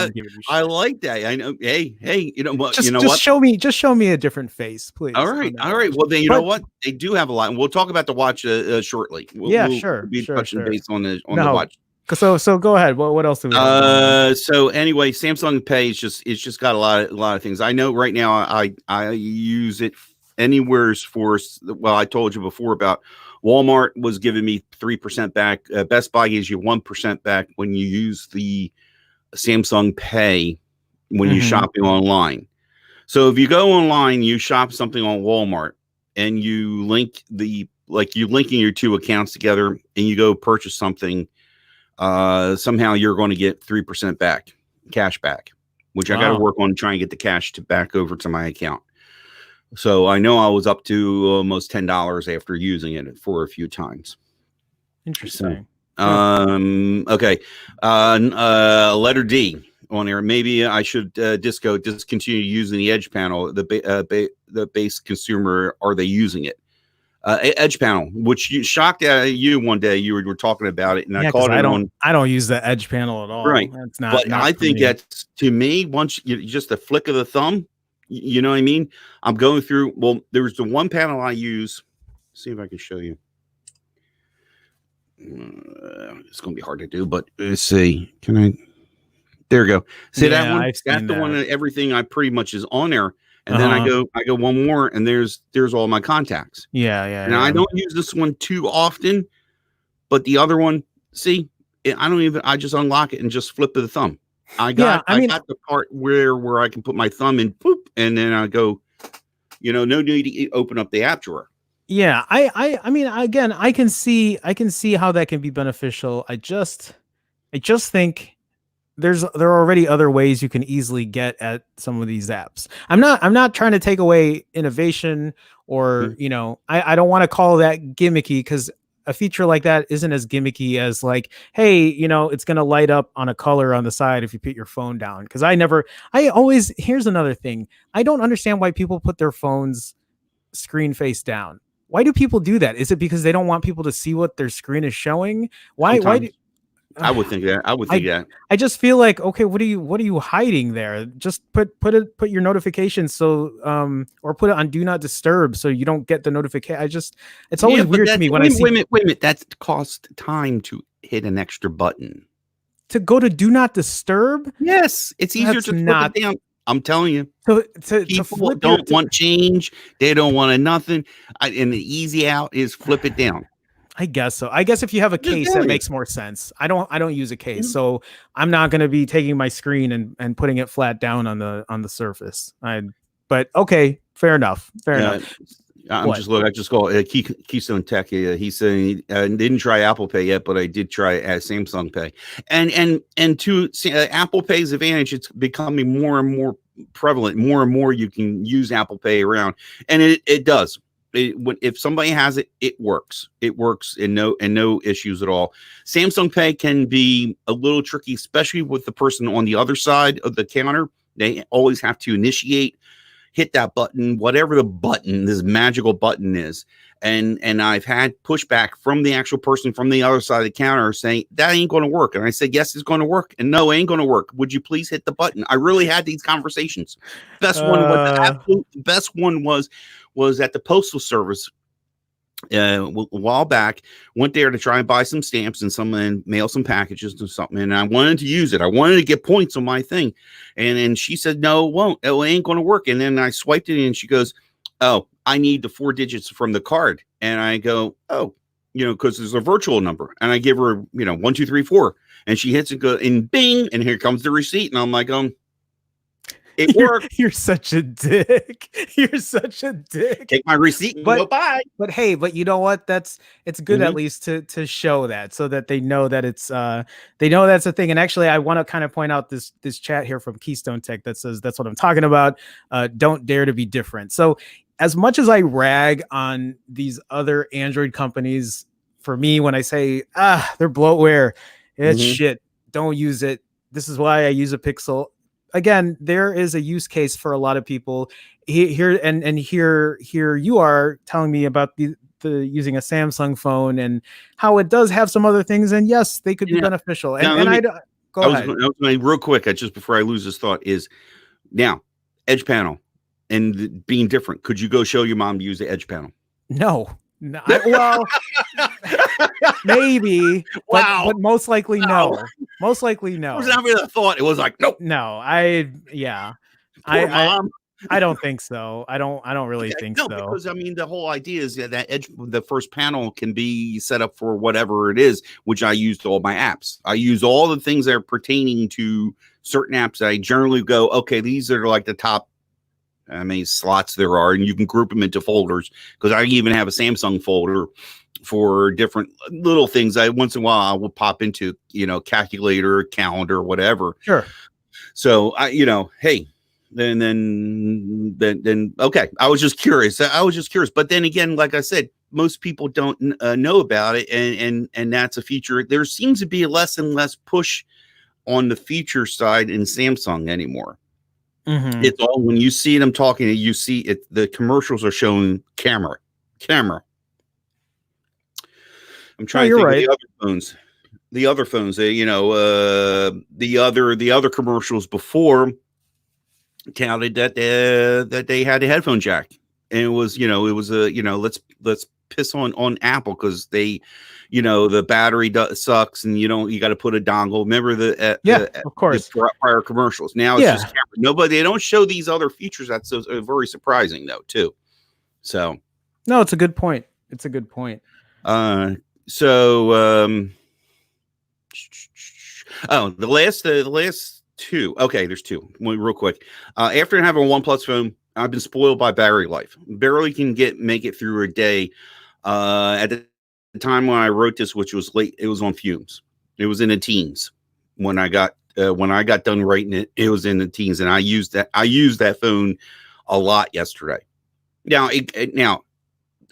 I like that. I know. Hey, you know what? Just show me a different face, please. All right. Well, then you know what? They do have a lot, and we'll talk about the watch shortly. Sure. We'll be touching base on the watch. So go ahead. What else do we have? So anyway, Samsung Pay it's just got a lot of things. I know right now I use it anywhere for, well, I told you before about Walmart was giving me 3% back. Best Buy gives you 1% back when you use the Samsung Pay when you're shopping online. So if you go online, you shop something on Walmart and you you're linking your two accounts together and you go purchase something, somehow you're going to get 3% back, cash back, which I got to work on trying to get the cash back over to my account. So I know I was up to almost $10 after using it for a few times. Interesting. Okay. Letter D on there. Maybe I should discontinue using the Edge panel. The base consumer, are they using it? Edge panel, which you shocked at you one day. You were talking about it, and I called it on. I don't use the Edge panel at all. Right, it's not. But I think that's, to me, once just a flick of the thumb. You know what I mean? I'm going through. Well, there's the one panel I use. See if I can show you. It's going to be hard to do, but let's see. Can I? There we go. See that one? That's the one that everything I pretty much is on there. And then I go one more, and there's all my contacts. Yeah. And I don't use this one too often, but the other one, see, I just unlock it and just flip the thumb. I got the part where I can put my thumb in, boop, and then I go, no need to open up the app drawer. Yeah, I mean, again, I can see how that can be beneficial. I just think there are already other ways you can easily get at some of these apps. I'm not trying to take away innovation or, I don't want to call that gimmicky, because a feature like that isn't as gimmicky as like, hey, it's going to light up on a color on the side if you put your phone down. Because here's another thing. I don't understand why people put their phones screen face down. Why do people do that? Is it because they don't want people to see what their screen is showing? Why do I would think that. I just feel like, okay, what are you hiding there? Just put your notifications or put it on do not disturb so you don't get the notification. It's always weird to me when I see. Wait a minute. That costs time to hit an extra button. To go to do not disturb? Yes, it's easier to flip it down. I'm telling you. People don't want change. They don't want nothing. And the easy out is flip it down. I guess so. I guess if you have a Just case, that makes more sense. I don't use a case, so I'm not going to be taking my screen and putting it flat down on the surface. But okay, fair enough. Fair enough. I'm just looking. I just call Keystone Tech. He's saying didn't try Apple Pay yet, but I did try Samsung Pay, and to Apple Pay's advantage, it's becoming more and more prevalent. More and more you can use Apple Pay around, and it does. If somebody has it, it works. It works and no issues at all. Samsung Pay can be a little tricky, especially with the person on the other side of the counter. They always have to initiate, hit that button, whatever the button, this magical button is. And I've had pushback from the actual person from the other side of the counter saying that ain't going to work. And I said, yes, it's going to work. And no, it ain't going to work. Would you please hit the button? I really had these conversations. Best one, what the absolute best one was at the Postal Service a while back. Went there to try and buy some stamps and mail some packages or something, and I wanted to use it. I wanted to get points on my thing, and she said, no, it won't. It ain't going to work. And then I swiped it, and she goes, oh, I need the 4 digits from the card. And I go, oh, because there's a virtual number, and I give her 1 2 3 4, and she hits it, go, and bing, and here comes the receipt, and I'm like, it worked. You're such a dick. You're such a dick. Take my receipt and go bye. But hey, you know what? It's good at least to show that, so that they know that it's they know that's a thing. And actually, I want to kind of point out this chat here from Keystone Tech that says that's what I'm talking about. Don't dare to be different. So as much as I rag on these other Android companies, for me, when I say they're bloatware, it's shit. Don't use it. This is why I use a Pixel. Again, there is a use case for a lot of people here, and here you are telling me about the using a Samsung phone and how it does have some other things, and yes, they could be beneficial. Go ahead. Real quick, just before I lose this thought, is now Edge panel and being different. Could you go show your mom to use the Edge panel? No. Well, maybe, but most likely no. Most likely no. It was not really a thought. It was like, nope. No, Mom. I don't think so. I don't really think so. Because the whole idea is that Edge, the first panel, can be set up for whatever it is, which I use to all my apps. I use all the things that are pertaining to certain apps. I generally go, okay, these are like the top how many slots there are, and you can group them into folders, because I even have a Samsung folder for different little things. I once in a while I will pop into, calculator, calendar, whatever. Sure. So hey, then okay. I was just curious. But then again, like I said, most people don't know about it, and that's a feature. There seems to be less and less push on the feature side in Samsung anymore. It's all, when you see them talking, you see it. The commercials are showing camera. I'm trying to think of the other phones. The other commercials before counted that they had a headphone jack, and it was let's piss on Apple because they. The battery sucks, and you got to put a dongle. Remember of course, the prior commercials. Now it's just camera. They don't show these other features. That's very surprising, though, too. So, no, it's a good point. The last two. Okay, there's two. Real quick. After having a OnePlus phone, I've been spoiled by battery life. Barely can make it through a day. At the time when I wrote this, which was late, it was on fumes. It was in the teens when I got done writing it. It was in the teens, and I used that phone a lot yesterday. Now,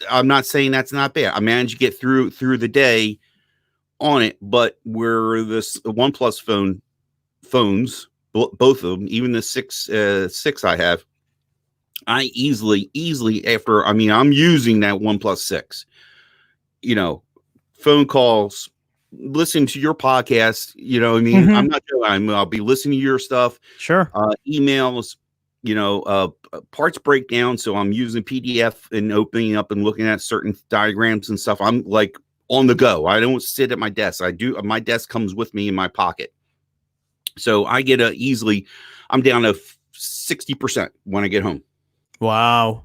I'm not saying that's not bad. I managed to get through the day on it, but where this OnePlus phones, both of them, even the six I have, I easily after. I'm using that OnePlus 6. Phone calls, listening to your podcast, I'm not doing, I'll be listening to your stuff. Sure. Emails, parts breakdown. So I'm using PDF and opening up and looking at certain diagrams and stuff. I'm like on the go. I don't sit at my desk. My desk comes with me in my pocket. So I get I'm down to 60% when I get home. Wow.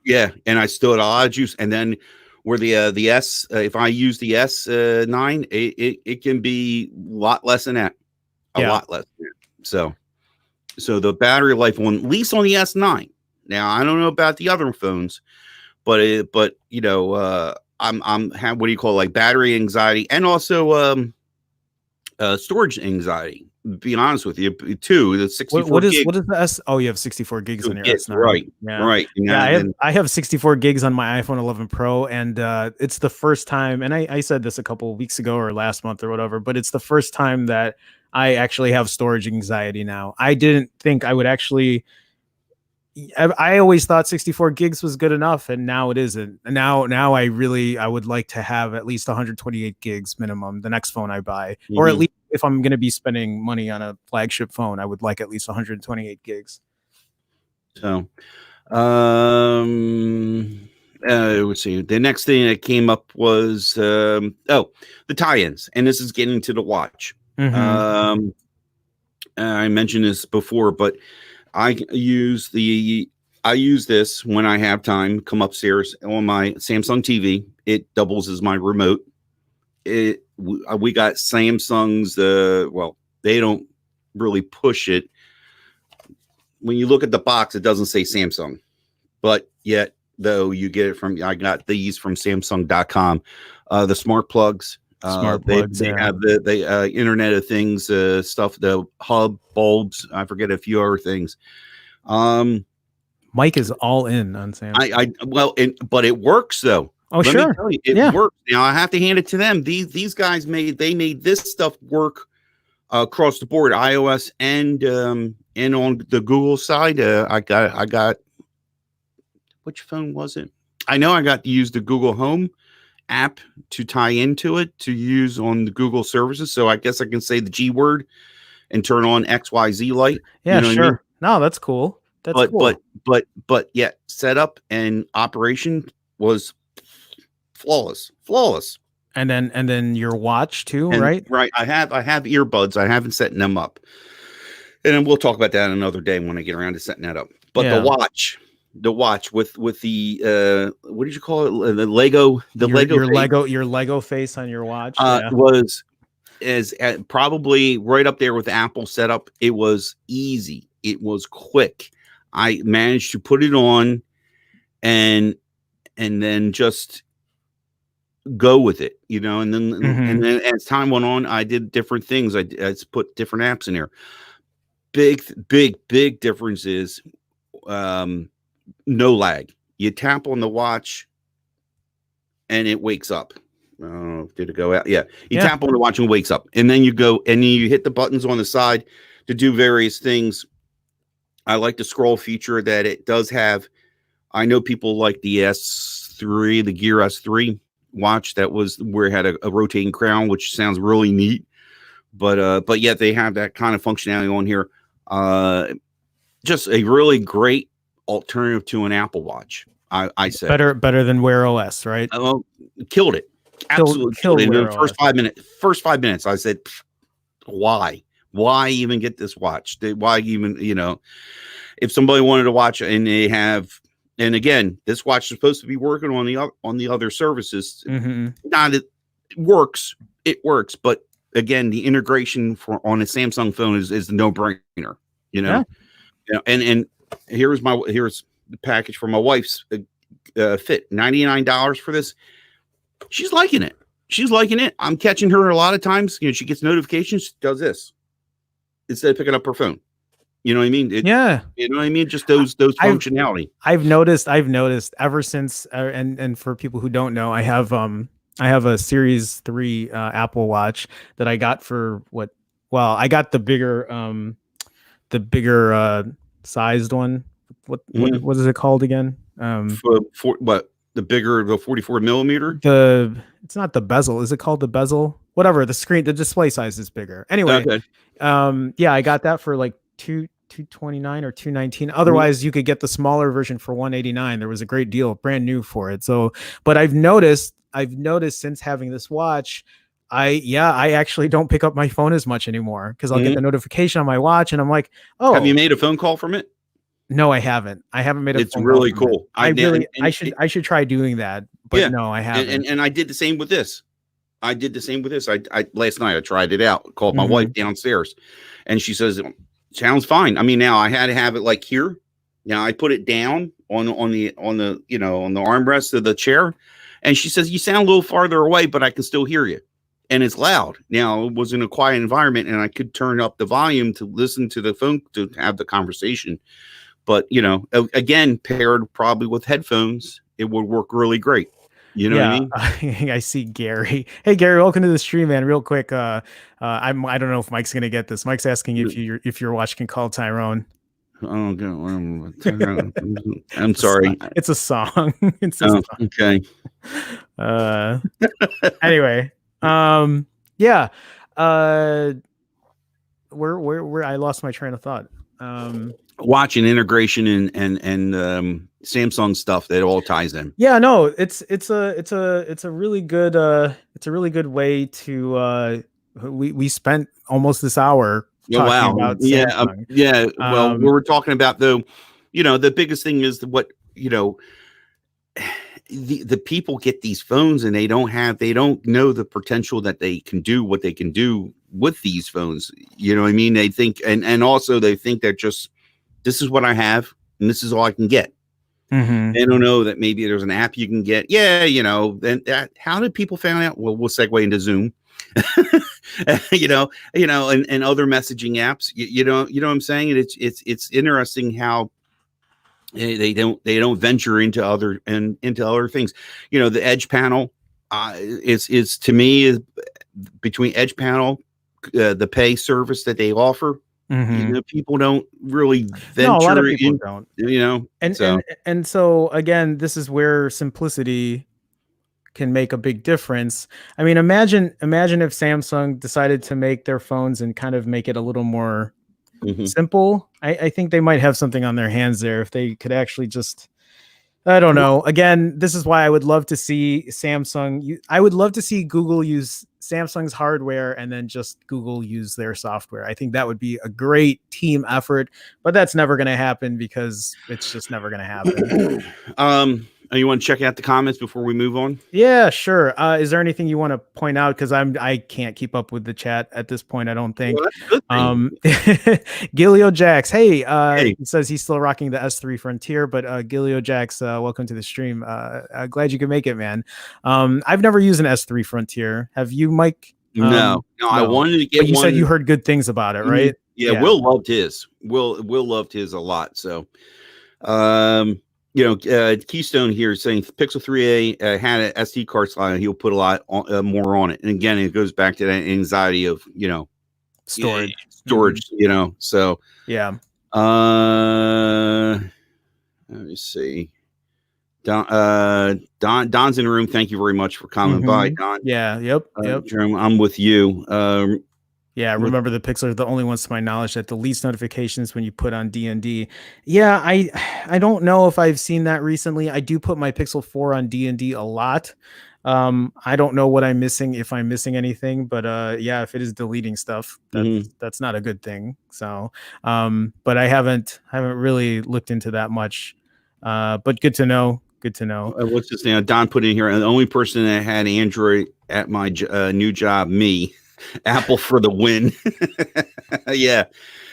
Yeah. And I still had a lot of juice. And then where the S, if I use the S9, it can be a lot less than that, a lot less than that. So the battery life on, at least on the S9. Now I don't know about the other phones, but you know, I'm have, what do you call it, like battery anxiety, and also storage anxiety. Be honest with you, too. The 64 what is gigs. what is the S? Oh, you have 64 gigs on your S9. Right, Yeah. right. Yeah, I have 64 gigs on my iPhone 11 Pro, and it's the first time. And I said this a couple of weeks ago or last month or whatever, but it's the first time that I actually have storage anxiety now. I didn't think I would actually. I always thought 64 gigs was good enough, and now it isn't. Now I would like to have at least 128 gigs minimum the next phone I buy, or at least if I'm going to be spending money on a flagship phone, I would like at least 128 gigs. So, let's see. The next thing that came up was the tie-ins, and this is getting to the watch. I mentioned this before, but I use this when I have time. Come upstairs on my Samsung TV. It doubles as my remote. We got Samsung's. Well, they don't really push it. When you look at the box, it doesn't say Samsung, but yet though you get it from. I got these from Samsung.com. The smart plugs. They have the Internet of Things stuff, the hub bulbs. I forget a few other things. Mike is all in on Samsung. But it works though. Oh, Let sure, me tell you, it works. Now I have to hand it to them. These guys made this stuff work across the board, iOS and on the Google side. I got which phone was it? I know I got to use the Google Home app to tie into it to use on the Google services. So I guess I can say the G word and turn on XYZ light. Yeah, you know sure. I mean? No, that's cool. Cool. But yet setup and operation was flawless. And then your watch too, right? Right. I have earbuds. I haven't set them up. And then we'll talk about that another day when I get around to setting that up. But the watch with the what did you call it? The Lego, your Lego face on your watch was probably right up there with the Apple setup. It was easy. It was quick. I managed to put it on and then just go with it, you know, and then as time went on, I did different things. I put different apps in there. Big difference is no lag. You tap on the watch and it wakes up. Oh, did it go out? Yeah. You tap on the watch and it wakes up. And then you go and you hit the buttons on the side to do various things. I like the scroll feature that it does have. I know people like the S3, the Gear S3 watch that was where it had a rotating crown, which sounds really neat. But yet they have that kind of functionality on here. Just a really great alternative to an Apple Watch. I said better than Wear OS, right? Killed it. Absolutely killed it. In the first 5 minutes, I said, why even get this watch? Why even, you know, if somebody wanted to watch and they have, and again, this watch is supposed to be working on the other services. It works, but again, the integration on a Samsung phone is a no-brainer, you know. And here's the package for my wife's Fit, $99 for this. She's liking it. I'm catching her a lot of times. You know, she gets notifications, she does this instead of picking up her phone. You know what I mean? You know what I mean? Just those functionality. I've noticed ever since, and for people who don't know, I have a Series 3 Apple Watch that I got for I got the bigger sized one. What is it called again? For what? The 44 millimeter? It's not the bezel. Is it called the bezel? Whatever. The display size is bigger. Anyway, I got that for like $229 or $219. Otherwise, you could get the smaller version for $189. There was a great deal, brand new for it. So, but I've noticed since having this watch, I actually don't pick up my phone as much anymore because I'll get the notification on my watch and I'm like, oh. Have you made a phone call from it? No, I haven't. I haven't made a phone call. It's really cool. I should try doing that. but no, I haven't. And I did the same with this. I last night I tried it out. Called my wife downstairs, and she says, "Sounds fine." I mean, now I had to have it like here. Now I put it down on the on the on the armrest of the chair, and she says, "You sound a little farther away, but I can still hear you." And it's loud. Now it was in a quiet environment, and I could turn up the volume to listen to the phone to have the conversation. But again, paired probably with headphones, it would work really great. You know what I mean? I see Gary. Hey Gary, welcome to the stream, man. Real quick, I don't know if Mike's gonna get this. Mike's asking if you're watching Call Tyrone. Oh, I'm sorry. It's a song. It's a song. Okay. Anyway, yeah. Where I lost my train of thought. Watching integration and Samsung stuff that all ties in. Yeah, no, it's a really good way to we spent almost this hour talking about Samsung. Well, we were talking about though, the biggest thing is what the people get these phones and they don't know the potential that they can do what they can do with these phones. You know what I mean? They think and also they think that just this is what I have and this is all I can get. They don't know that maybe there's an app you can get. Yeah, then how did people find out? Well, we'll segue into Zoom. and other messaging apps. You know what I'm saying? It's interesting how they don't venture into other things. The Edge panel is to me is between Edge panel, the pay service that they offer. People don't really venture. No, a lot of people don't. And so again, this is where simplicity can make a big difference. I mean, imagine if Samsung decided to make their phones and kind of make it a little more simple. I think they might have something on their hands there if they could actually just, I don't know. Again, this is why I would love to see Samsung. I would love to see Google use Samsung's hardware and then just Google use their software. I think that would be a great team effort, but that's never going to happen because it's just never going to happen. You want to check out the comments before we move on? Yeah, sure. Is there anything you want to point out? Because I can't keep up with the chat at this point, I don't think. Well, Gilio Jax, hey. He says he's still rocking the S3 Frontier, but Gilio Jax, welcome to the stream. Glad you could make it, man. I've never used an S3 Frontier. Have you, Mike? No. I wanted to get but you said you heard good things about it, right? Yeah, Will loved his. Will loved his a lot. So, Keystone here is saying Pixel 3a had an SD card slot, and he'll put a lot more on it. And again, it goes back to that anxiety of storage. So yeah. Let me see. Don's in the room. Thank you very much for coming by, Don. Yeah. Yep. Jerome, I'm with you. Yeah, remember the Pixel are the only ones, to my knowledge, that deletes notifications when you put on D&D. Yeah, I don't know if I've seen that recently. I do put my Pixel 4 on D&D a lot. I don't know what I'm missing, if I'm missing anything, but yeah, if it is deleting stuff, that's not a good thing. So, but I haven't really looked into that much. But good to know. Good to know. What's this now? Don put in here, the only person that had Android at my new job, me. Apple for the win. Yeah.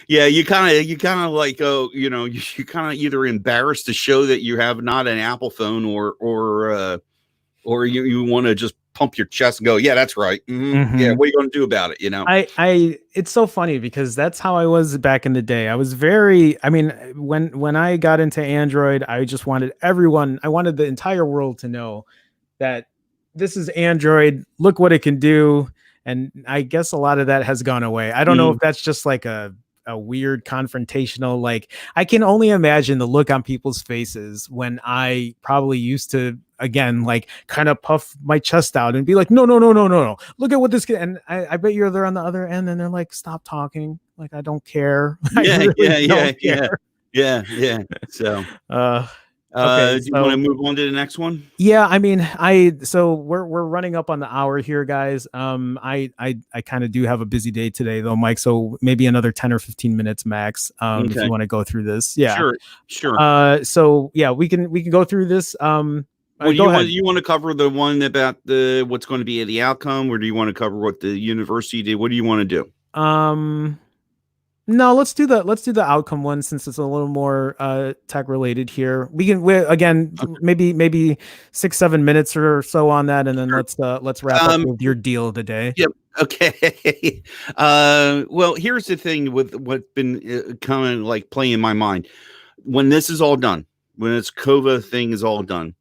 You kind of like, you kind of either embarrassed to show that you have not an Apple phone or you want to just pump your chest and go, yeah, that's right. Yeah. What are you going to do about it? It's so funny because that's how I was back in the day. I was when I got into Android, I just wanted I wanted the entire world to know that this is Android. Look what it can do. And I guess a lot of that has gone away. I don't know if that's just like a weird confrontational, like I can only imagine the look on people's faces when I probably used to, again, like kind of puff my chest out and be like, no. Look at what this can. And I bet they're on the other end and they're like, stop talking. Like, I don't care. Yeah. So, okay, do you want to move on to the next one? Yeah, I mean, so we're running up on the hour here, guys. I kind of do have a busy day today though, Mike. So maybe another 10 or 15 minutes max. If you want to go through this. Yeah. Sure. So yeah, we can go through this. Well, Go ahead. You want to cover the one about what's going to be the outcome, or do you want to cover what the university did? What do you want to do? No, let's do the outcome one since it's a little more tech related here. Again, maybe 6-7 minutes or so on that, and then let's wrap up with your deal of the day. Yep. Okay. Well, here's the thing with what's been kind of like playing in my mind. When this is all done, when this COVID thing is all done,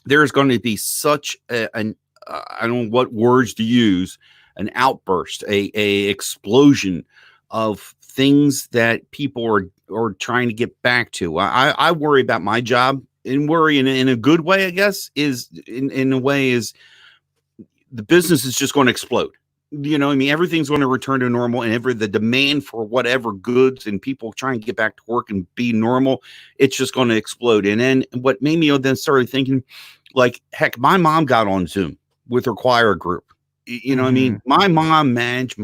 there's going to be such an I don't know what words to use, an outburst, a explosion of things that people are trying to get back to. I worry about my job, and worry in a good way, I guess, is in a way is the business is just going to explode. You know, I mean, everything's going to return to normal, and the demand for whatever goods and people trying to get back to work and be normal, it's just going to explode. And then what made me then started thinking, like, heck, my mom got on Zoom with her choir group. You know what I mean? My mom managed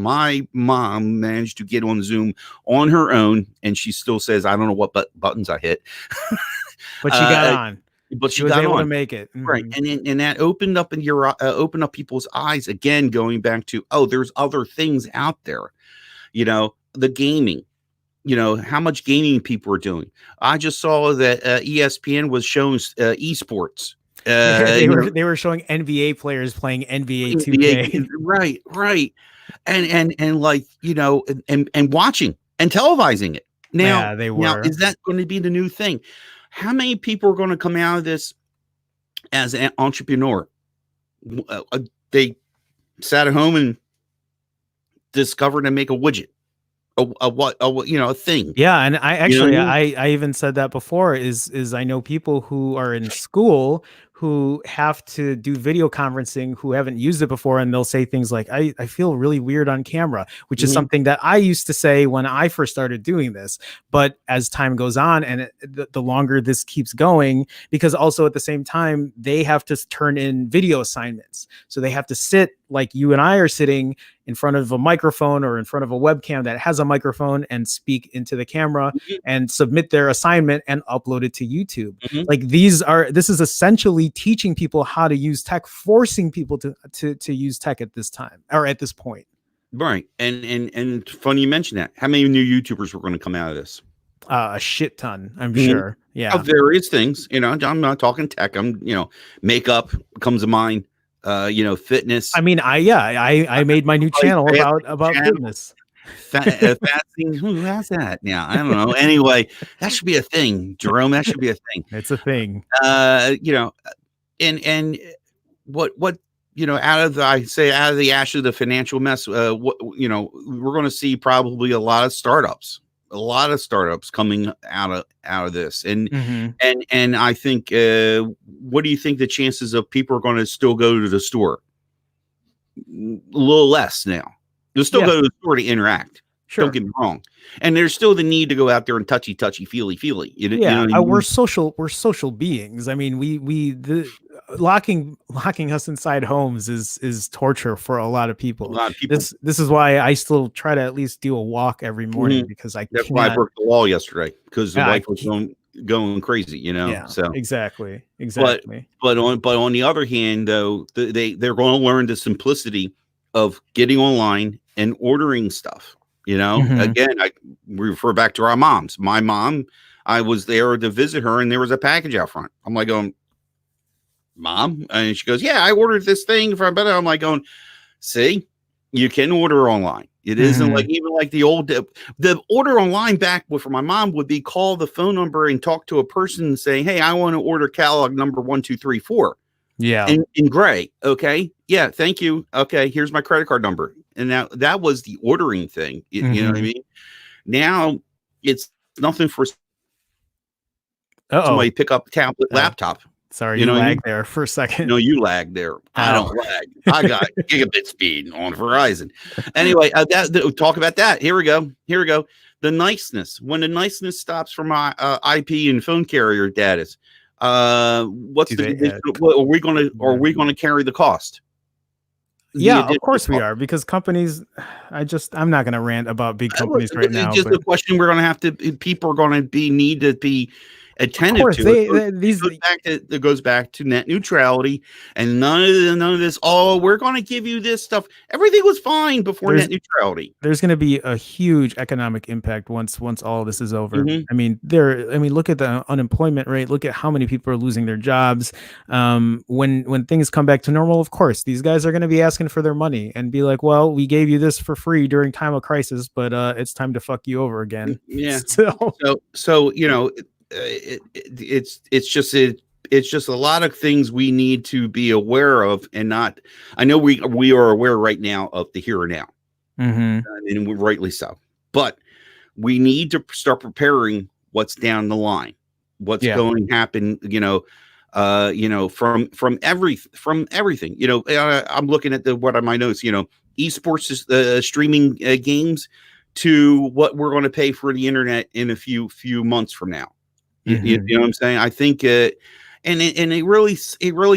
to get on Zoom on her own, and she still says, I don't know what buttons I hit. But she got on. But she was able to make it. Right. And that opened up opened up people's eyes again, going back to, there's other things out there. You know, the gaming, you know, how much gaming people are doing. I just saw that ESPN was showing esports. They were showing NBA players playing NBA 2K. Right. And like, you know, and watching and televising it. Now, they were. Now, is that going to be the new thing? How many people are going to come out of this as an entrepreneur? They sat at home and discovered and make a widget, a thing. Yeah, and I actually, you know what I mean? I even said that before. Is I know people who are in school who have to do video conferencing who haven't used it before, and they'll say things like, I feel really weird on camera, which is something that I used to say when I first started doing this. But as time goes on, and the longer this keeps going, because also at the same time, they have to turn in video assignments. So they have to sit like you and I are sitting in front of a microphone or in front of a webcam that has a microphone and speak into the camera and submit their assignment and upload it to YouTube. Like this is essentially teaching people how to use tech, forcing people to use tech at this time or at this point. Right. And funny you mentioned that. How many new YouTubers were going to come out of this? A shit ton, I'm sure. Yeah. Of various things, you know, I'm not talking tech. I'm, you know, makeup comes to mind. You know, fitness. I mean, I made my new channel about fitness. Fasting. Who has that? Yeah, I don't know. Anyway, that should be a thing, Jerome. That should be a thing. It's a thing. You know, and what you know, out of the ash of the financial mess, what you know, we're going to see probably a lot of startups coming out of this, and I think what do you think the chances of people are going to still go to the store? A little less now. They'll still go to the store to interact. Sure. Don't get me wrong. And there's still the need to go out there and touchy, feely. You know we're social beings. I mean, locking us inside homes is torture for a lot of people. This is why I still try to at least do a walk every morning because that's why I broke the wall yesterday, because the wife was going crazy, you know. Yeah, so exactly. But on the other hand, though, they're going to learn the simplicity of getting online and ordering stuff. You know, again, we refer back to our moms. My mom, I was there to visit her, and there was a package out front. I'm like going, Mom, and she goes, yeah, I ordered this thing from better. I'm like going, see, you can order online. It isn't like even like the order online back for my mom would be call the phone number and talk to a person and say, hey, I want to order catalog number 1234. Yeah. In gray. Okay. Yeah. Thank you. Okay. Here's my credit card number. And now that was the ordering thing. You know what I mean? Now it's nothing for somebody pick up a tablet, laptop. Sorry, you lagged there for a second. No, you lagged there. I don't lag. I got gigabit speed on Verizon. Anyway, talk about that. Here we go. The niceness. When the niceness stops from my IP and phone carrier data, are we going to carry the cost? Yeah, of course we are, because companies, I'm not going to rant about big companies right now. It's just a question we're going to have to, people are going to need to be attentive to it. It goes back to net neutrality, and none of this. Oh, we're going to give you this stuff. Everything was fine before net neutrality. There's going to be a huge economic impact once all this is over. I mean, look at the unemployment rate. Look at how many people are losing their jobs. When things come back to normal, of course, these guys are going to be asking for their money and be like, "Well, we gave you this for free during time of crisis, but it's time to fuck you over again." Yeah. So you know. It's just a lot of things we need to be aware of, and not. I know we are aware right now of the here and now, and rightly so. But we need to start preparing what's down the line, what's going to happen. From everything. I'm looking at what are my notes. Esports streaming games to what we're going to pay for the internet in a few months from now. You know what I'm saying? I think, and it really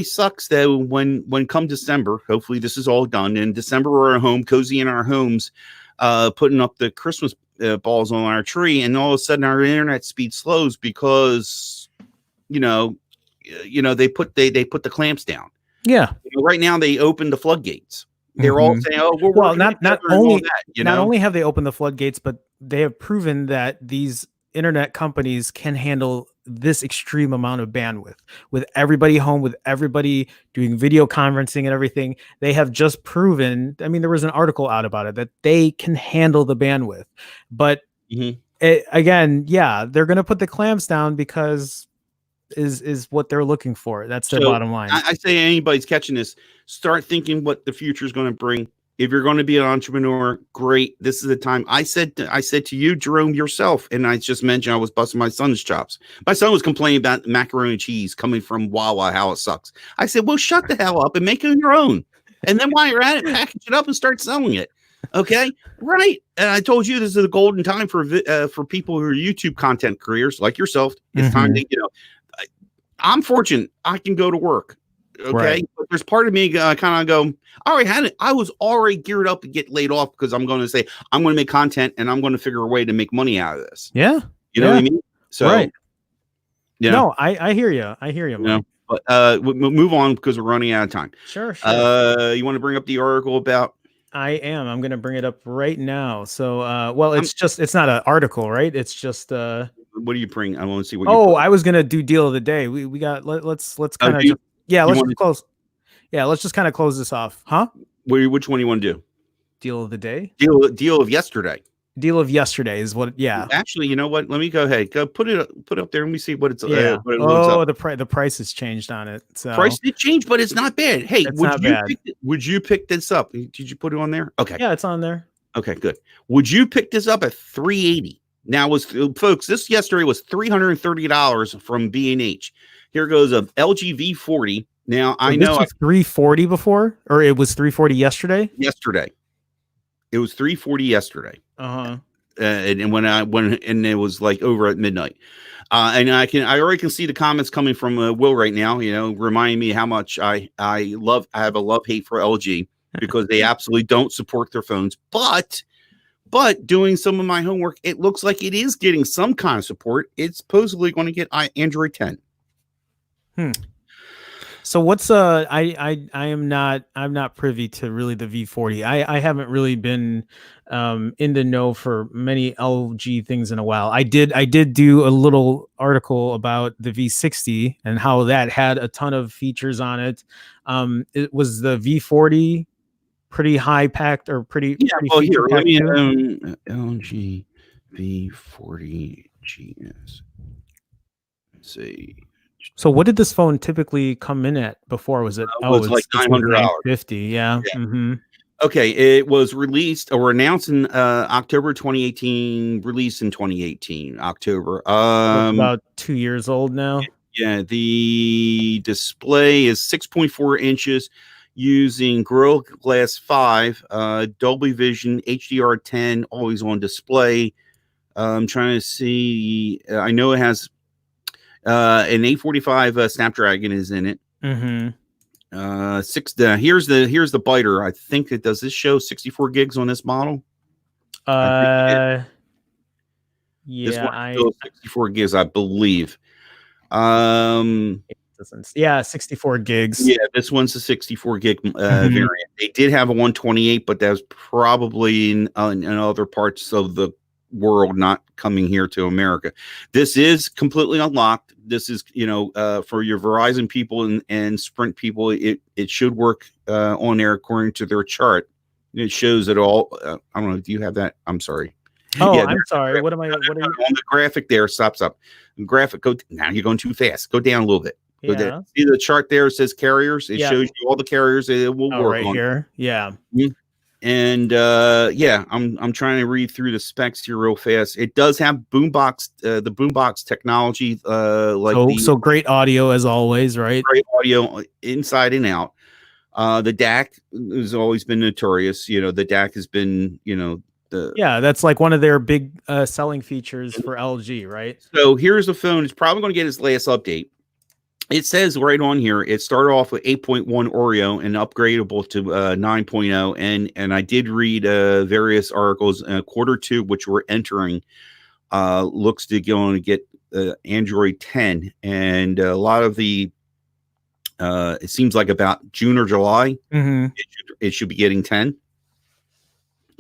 sucks that when come December, hopefully this is all done. In December, we're at home, cozy in our homes, putting up the Christmas balls on our tree, and all of a sudden our internet speed slows because, they put the clamps down. Yeah. Right now they open the floodgates. They're all saying, "Oh, well, not only have they opened the floodgates, but they have proven that these internet companies can handle this extreme amount of bandwidth with everybody home, with everybody doing video conferencing and everything. They have just proven, I mean, there was an article out about it, that they can handle the bandwidth, but again, they're going to put the clamps down because is what they're looking for. That's their bottom line. I say anybody's catching this, start thinking what the future is going to bring. If you're going to be an entrepreneur, great. This is the time. I said to you, Jerome, yourself, and I just mentioned I was busting my son's chops. My son was complaining about macaroni and cheese coming from Wawa, how it sucks. I said, well, shut the hell up and make it your own. And then while you're at it, package it up and start selling it. Okay, right. And I told you this is a golden time for people who are YouTube content careers like yourself. It's time to, I'm fortunate. I can go to work. Okay. Right. But there's part of me kind of go, I was already geared up to get laid off because I'm going to say, I'm going to make content and I'm going to figure a way to make money out of this. Yeah. You know what I mean? So, right. No, I hear you. I hear you. Mike. But we'll move on because we're running out of time. Sure. You want to bring up the article about? I am. I'm going to bring it up right now. So, it's not an article, right? It's just, what do you bring? I want to see what. I was going to do deal of the day. We got, let's kind of, let's close. Yeah, let's just kind of close this off, huh? Which one do you want to do? Deal of the day? Deal of yesterday. Deal of yesterday is what. Yeah. Actually, you know what? Let me go ahead. Go put it up there. Let me see what it's. The price has changed on it. So price did change, but it's not bad. Hey, would you pick this up? Did you put it on there? Okay. Yeah, it's on there. Okay, good. Would you pick this up at $380? Now, folks, this yesterday was $330 from B&H. Here goes a LG V40. Now I know this was $340 before, or it was $340 yesterday. Yesterday, it was $340 yesterday. And when it was like over at midnight, and I already can see the comments coming from Will right now. Reminding me how much I have a love-hate for LG because they absolutely don't support their phones. But doing some of my homework, it looks like it is getting some kind of support. It's supposedly going to get Android 10. So what's I'm not privy to really the V40. I haven't really been in the know for many LG things in a while. I did do a little article about the V60 and how that had a ton of features on it. It was the V40 pretty high packed or pretty well, here let me LG V40 GS. Let's see. So what did this phone typically come in at before? Was it? It was like $900. $950. Yeah. Mm-hmm. Okay. It was released or announced in October 2018. Released in 2018 October. About 2 years old now. Yeah. The display is 6.4 inches using Gorilla Glass 5, Dolby Vision, HDR10, always on display. I'm trying to see. I know it has. An 845 Snapdragon is in it. Here's the biter. I think it does. This show 64 gigs on this model. Yeah, this one 64 gigs, I believe. Yeah, 64 gigs. Yeah, this one's a 64 gig variant. They did have a 128, but that was probably in other parts of the world, not coming here to America. This is completely unlocked. This is, for your Verizon people and Sprint people, it should work on there according to their chart. It shows it all. I don't know. Do you have that? I'm sorry. Oh, yeah, I'm sorry. What am I? What are you on the graphic there? Stop. Graphic. Go now. You're going too fast. Go down a little bit. Yeah. See the chart there? It says carriers. It shows you all the carriers it will work right on. Here. Yeah. And I'm trying to read through the specs here real fast. It does have boombox, the boombox technology, so great audio as always, right? Great audio inside and out. The DAC has always been notorious. The DAC has been, that's like one of their big selling features for LG, right? So here's the phone. It's probably going to get its last update. It says right on here, it started off with 8.1 Oreo and upgradable to 9.0. And I did read various articles. Quarter 2, which we're entering, looks to go and get Android 10. And a lot of the, it seems like about June or July, it should be getting 10.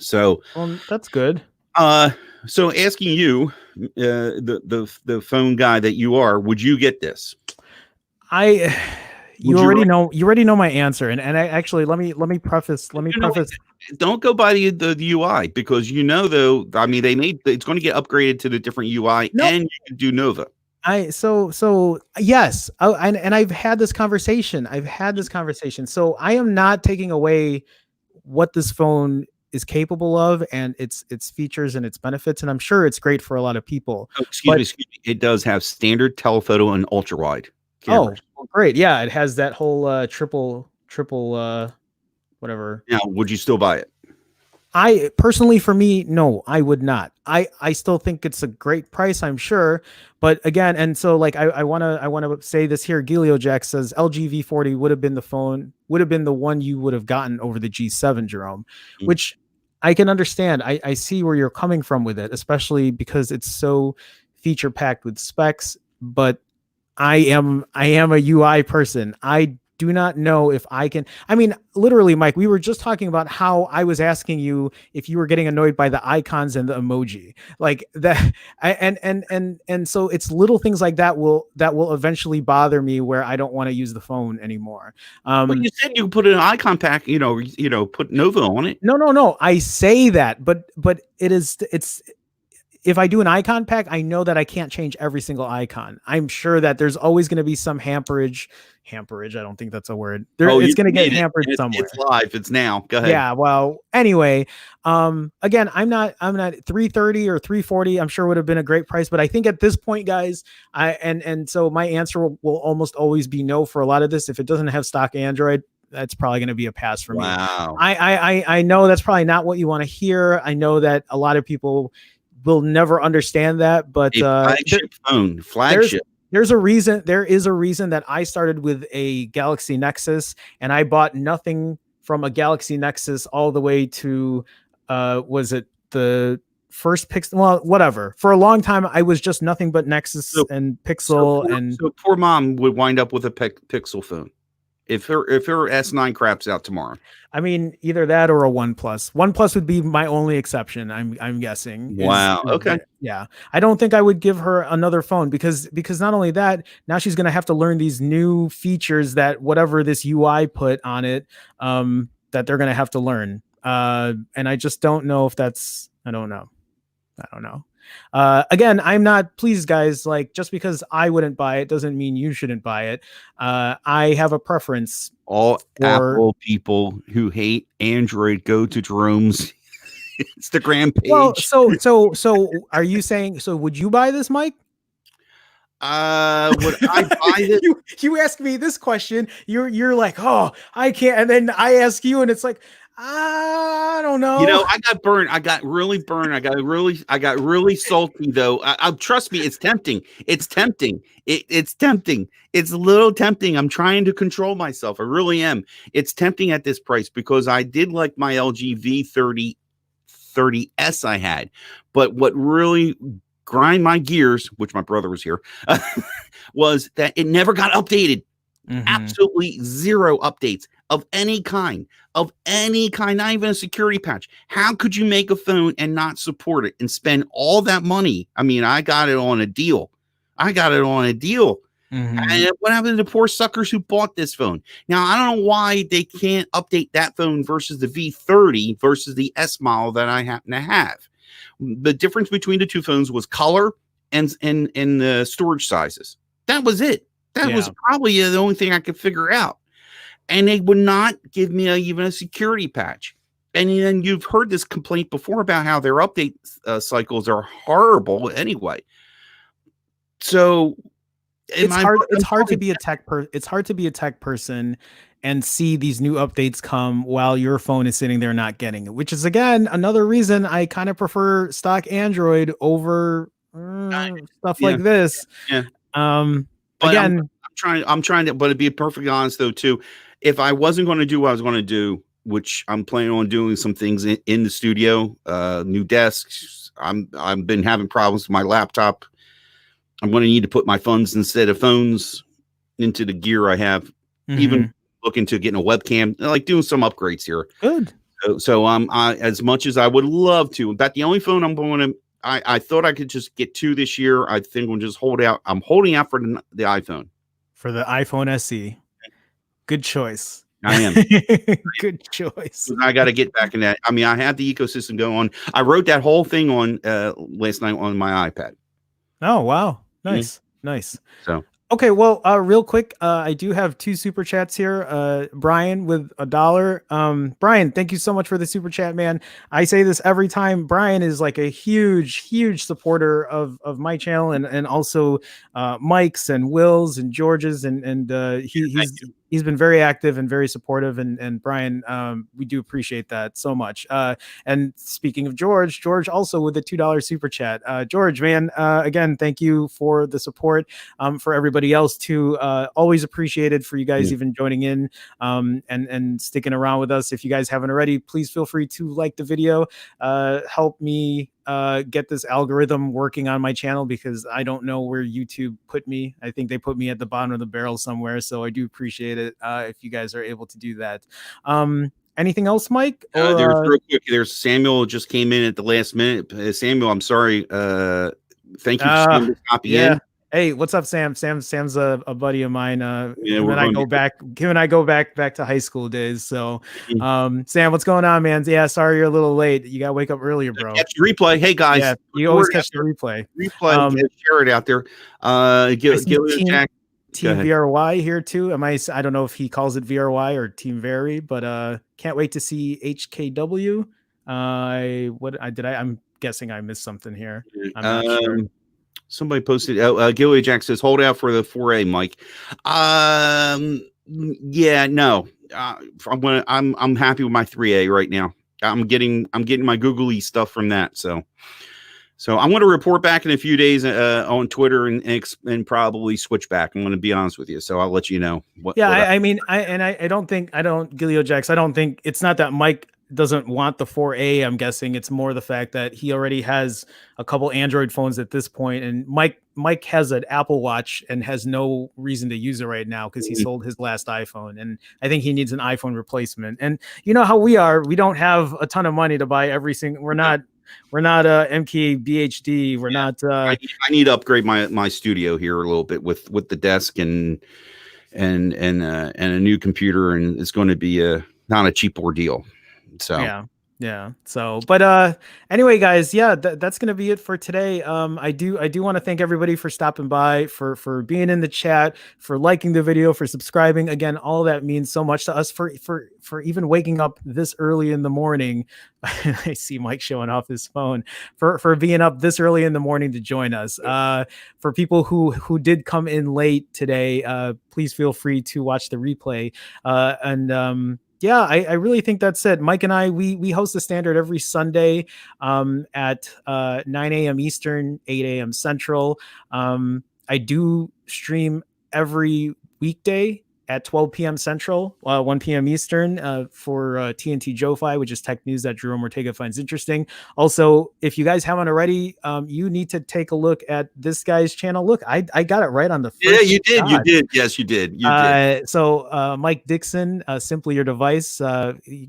So that's good. So asking you, the phone guy that you are, would you get this? You already know my answer, and I actually let me preface. Don't go by the UI, because though, I mean, it's going to get upgraded to the different UI, and you can do Nova. So yes, and I've had this conversation. So I am not taking away what this phone is capable of and its features and its benefits, and I'm sure it's great for a lot of people. Excuse me. It does have standard telephoto and ultra wide cameras. Oh, great. Yeah, it has that whole triple whatever. Now, would you still buy it? I personally, for me, no, I would not. I still think it's a great price, I'm sure. But again, and so like I wanna say this here. Gilio Jack says LG V40 would have been the one you would have gotten over the G7, Jerome, which I can understand. I see where you're coming from with it, especially because it's so feature packed with specs. But I am a UI person. I do not know if I can. I mean, literally, Mike, we were just talking about how I was asking you if you were getting annoyed by the icons and the emoji, like that. And so it's little things like that will eventually bother me, where I don't want to use the phone anymore. But you said you put an icon pack, put Nova on it. No. I say that, but it's. If I do an icon pack, I know that I can't change every single icon. I'm sure that there's always going to be some hamperage. I don't think that's a word. It's going to get hampered somewhere. It's live. It's now. Go ahead. Yeah. Well, anyway, again, I'm not 330 or 340. I'm sure would have been a great price, but I think at this point, guys, so my answer will almost always be no for a lot of this. If it doesn't have stock Android, that's probably going to be a pass for me. Wow. I know that's probably not what you want to hear. I know that a lot of people will never understand that, but flagship. There is a reason that I started with a Galaxy Nexus, and I bought nothing from a Galaxy Nexus all the way to was it the first Pixel? Well, whatever. For a long time, I was just nothing but Nexus and Pixel, so poor mom would wind up with a Pixel phone if her S9 craps out tomorrow. I mean, either that or a OnePlus. OnePlus would be my only exception. I'm guessing. Wow. Okay. Yeah. I don't think I would give her another phone because not only that, now she's going to have to learn these new features that whatever this UI put on it, that they're going to have to learn. And I just don't know if that's. I don't know. Again, I'm not, please guys, like, just because I wouldn't buy it doesn't mean you shouldn't buy it. I have a preference. All Apple people who hate Android, go to Jerome's Instagram page. Well, so are you saying, so would you buy this, Mike? Would I buy this? You ask me this question, you're like, oh, I can't, and then I ask you, and it's like, I don't know. I got burned. I got really burned. I got really salty though. Trust me, it's tempting. It's tempting. It's tempting. It's a little tempting. I'm trying to control myself. I really am. It's tempting at this price because I did like my LG V30S I had. But what really grind my gears, which my brother was here, was that it never got updated. Absolutely zero updates of any kind, not even a security patch. How could you make a phone and not support it and spend all that money? I mean, I got it on a deal. And what happened to the poor suckers who bought this phone? Now, I don't know why they can't update that phone versus the V30 versus the S model that I happen to have. The difference between the two phones was color and the storage sizes. That was it. That was probably the only thing I could figure out. And they would not give me even a security patch. And then you've heard this complaint before about how their update cycles are horrible anyway. So it's hard to be a tech person and see these new updates come while your phone is sitting there not getting it, which is again another reason I kind of prefer stock Android over stuff like this. Again, I'm trying to, but to be perfectly honest though, too, if I wasn't going to do what I was going to do, which I'm planning on doing some things in the studio, new desks. I've been having problems with my laptop. I'm going to need to put my funds instead of phones into the gear I have. Even looking to getting a webcam, like doing some upgrades here. Good. So as much as I would love to, about the only phone I'm going to, I thought I could just get 2 this year. I think we'll just hold out. I'm holding out for the iPhone. For the iPhone SE. Good choice. I am. Good choice. I got to get back in that. I mean, I had the ecosystem going on. I wrote that whole thing on last night on my iPad. Oh, wow. Nice. Nice. So. Okay, well, real quick, I do have 2 super chats here. Brian with $1. Brian, thank you so much for the super chat, man. I say this every time. Brian is like a huge supporter of my channel and also Mike's and Will's and George's and he's been very active and very supportive. And Brian, we do appreciate that so much. And speaking of George also with the $2 super chat. George, man, again, thank you for the support. For everybody else too, always appreciated for you guys even joining in and sticking around with us. If you guys haven't already, please feel free to like the video, help me get this algorithm working on my channel, because I don't know where YouTube put me. I think they put me at the bottom of the barrel somewhere, so I do appreciate it if you guys are able to do that. Anything else, Mike? Or, there's real quick, there's Samuel just came in at the last minute. Samuel, I'm sorry, thank you for sending this copy in. Hey, what's up, Sam? Sam's a buddy of mine. Him and I go back to high school days. So, Sam, what's going on, man? Yeah, sorry you're a little late. You gotta wake up earlier, bro. Catch the replay. Hey guys, yeah, you always catch the replay. Share it out there. Jack. Team VRY here too. I don't know if he calls it VRY or Team Very, but can't wait to see HKW. I'm guessing I missed something here. I'm not sure. Somebody posted. Gilly Jack says, "Hold out for the 4A, Mike." Yeah, no. I'm happy with my 3A right now. I'm getting my googly stuff from that. So I'm going to report back in a few days on Twitter and probably switch back. I'm going to be honest with you. So I'll let you know. I don't think Gilio Jax. I don't think it's not that Mike doesn't want the 4A. I'm guessing it's more the fact that he already has a couple Android phones at this point, and Mike has an Apple Watch and has no reason to use it right now because he sold his last iPhone, and I think he needs an iPhone replacement. And you know how we are, we don't have a ton of money to buy every single. We're not MK BHD. We're not. I need to upgrade my studio here a little bit with the desk and a new computer, and it's going to be not a cheap ordeal. So yeah. So, but anyway, guys, that's gonna be it for today. I do want to thank everybody for stopping by, for being in the chat, for liking the video, for subscribing. Again, all that means so much to us, for even waking up this early in the morning. I see Mike showing off his phone, for being up this early in the morning to join us. For people who did come in late today, please feel free to watch the replay. Yeah, I really think that's it. Mike and I, we host the Standard every Sunday at 9 a.m. Eastern, 8 a.m. Central. I do stream every weekday at 12 p.m. Central, 1 p.m. Eastern for TNT Joe-Fi, which is tech news that Jerome Ortega finds interesting. Also, if you guys haven't already, you need to take a look at this guy's channel. Look, I got it right on the first Yeah, you did. shot. You did. Yes, you did. You did. So Mike Dixon, Simply Your Device,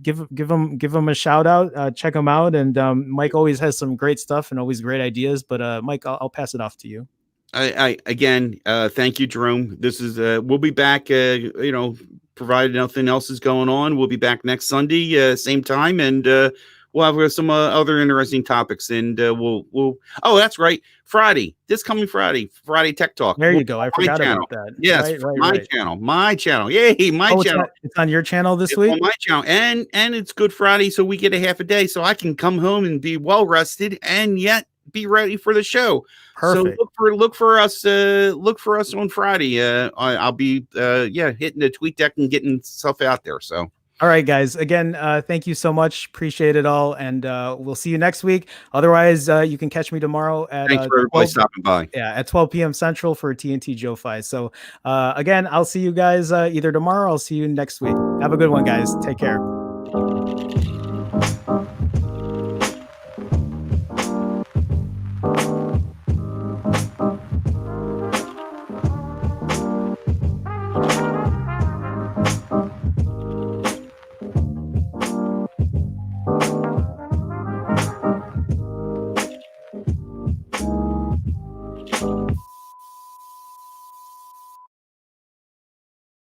give him a shout out. Check him out. And Mike always has some great stuff and always great ideas. But Mike, I'll pass it off to you. I again, thank you, Jerome. This is we'll be back. Provided nothing else is going on, we'll be back next Sunday, same time, and we'll have some other interesting topics. And we'll. Oh, that's right, Friday. This coming Friday Tech Talk. There you go. I forgot about that. Yes, right. My channel. Yay, my channel. It's on your channel this week. On my channel, and it's Good Friday, so we get a half a day, so I can come home and be well rested, and yet be ready for the show. Perfect. So look for us on Friday. I'll be hitting the tweet deck and getting stuff out there. So all right, guys, again, thank you so much, appreciate it all, and we'll see you next week. Otherwise, you can catch me tomorrow at thanks for everybody stopping by. At 12 p.m. Central for TNT Joe-Fi. So again, I'll see you guys either tomorrow or I'll see you next week. Have a good one, guys. Take care.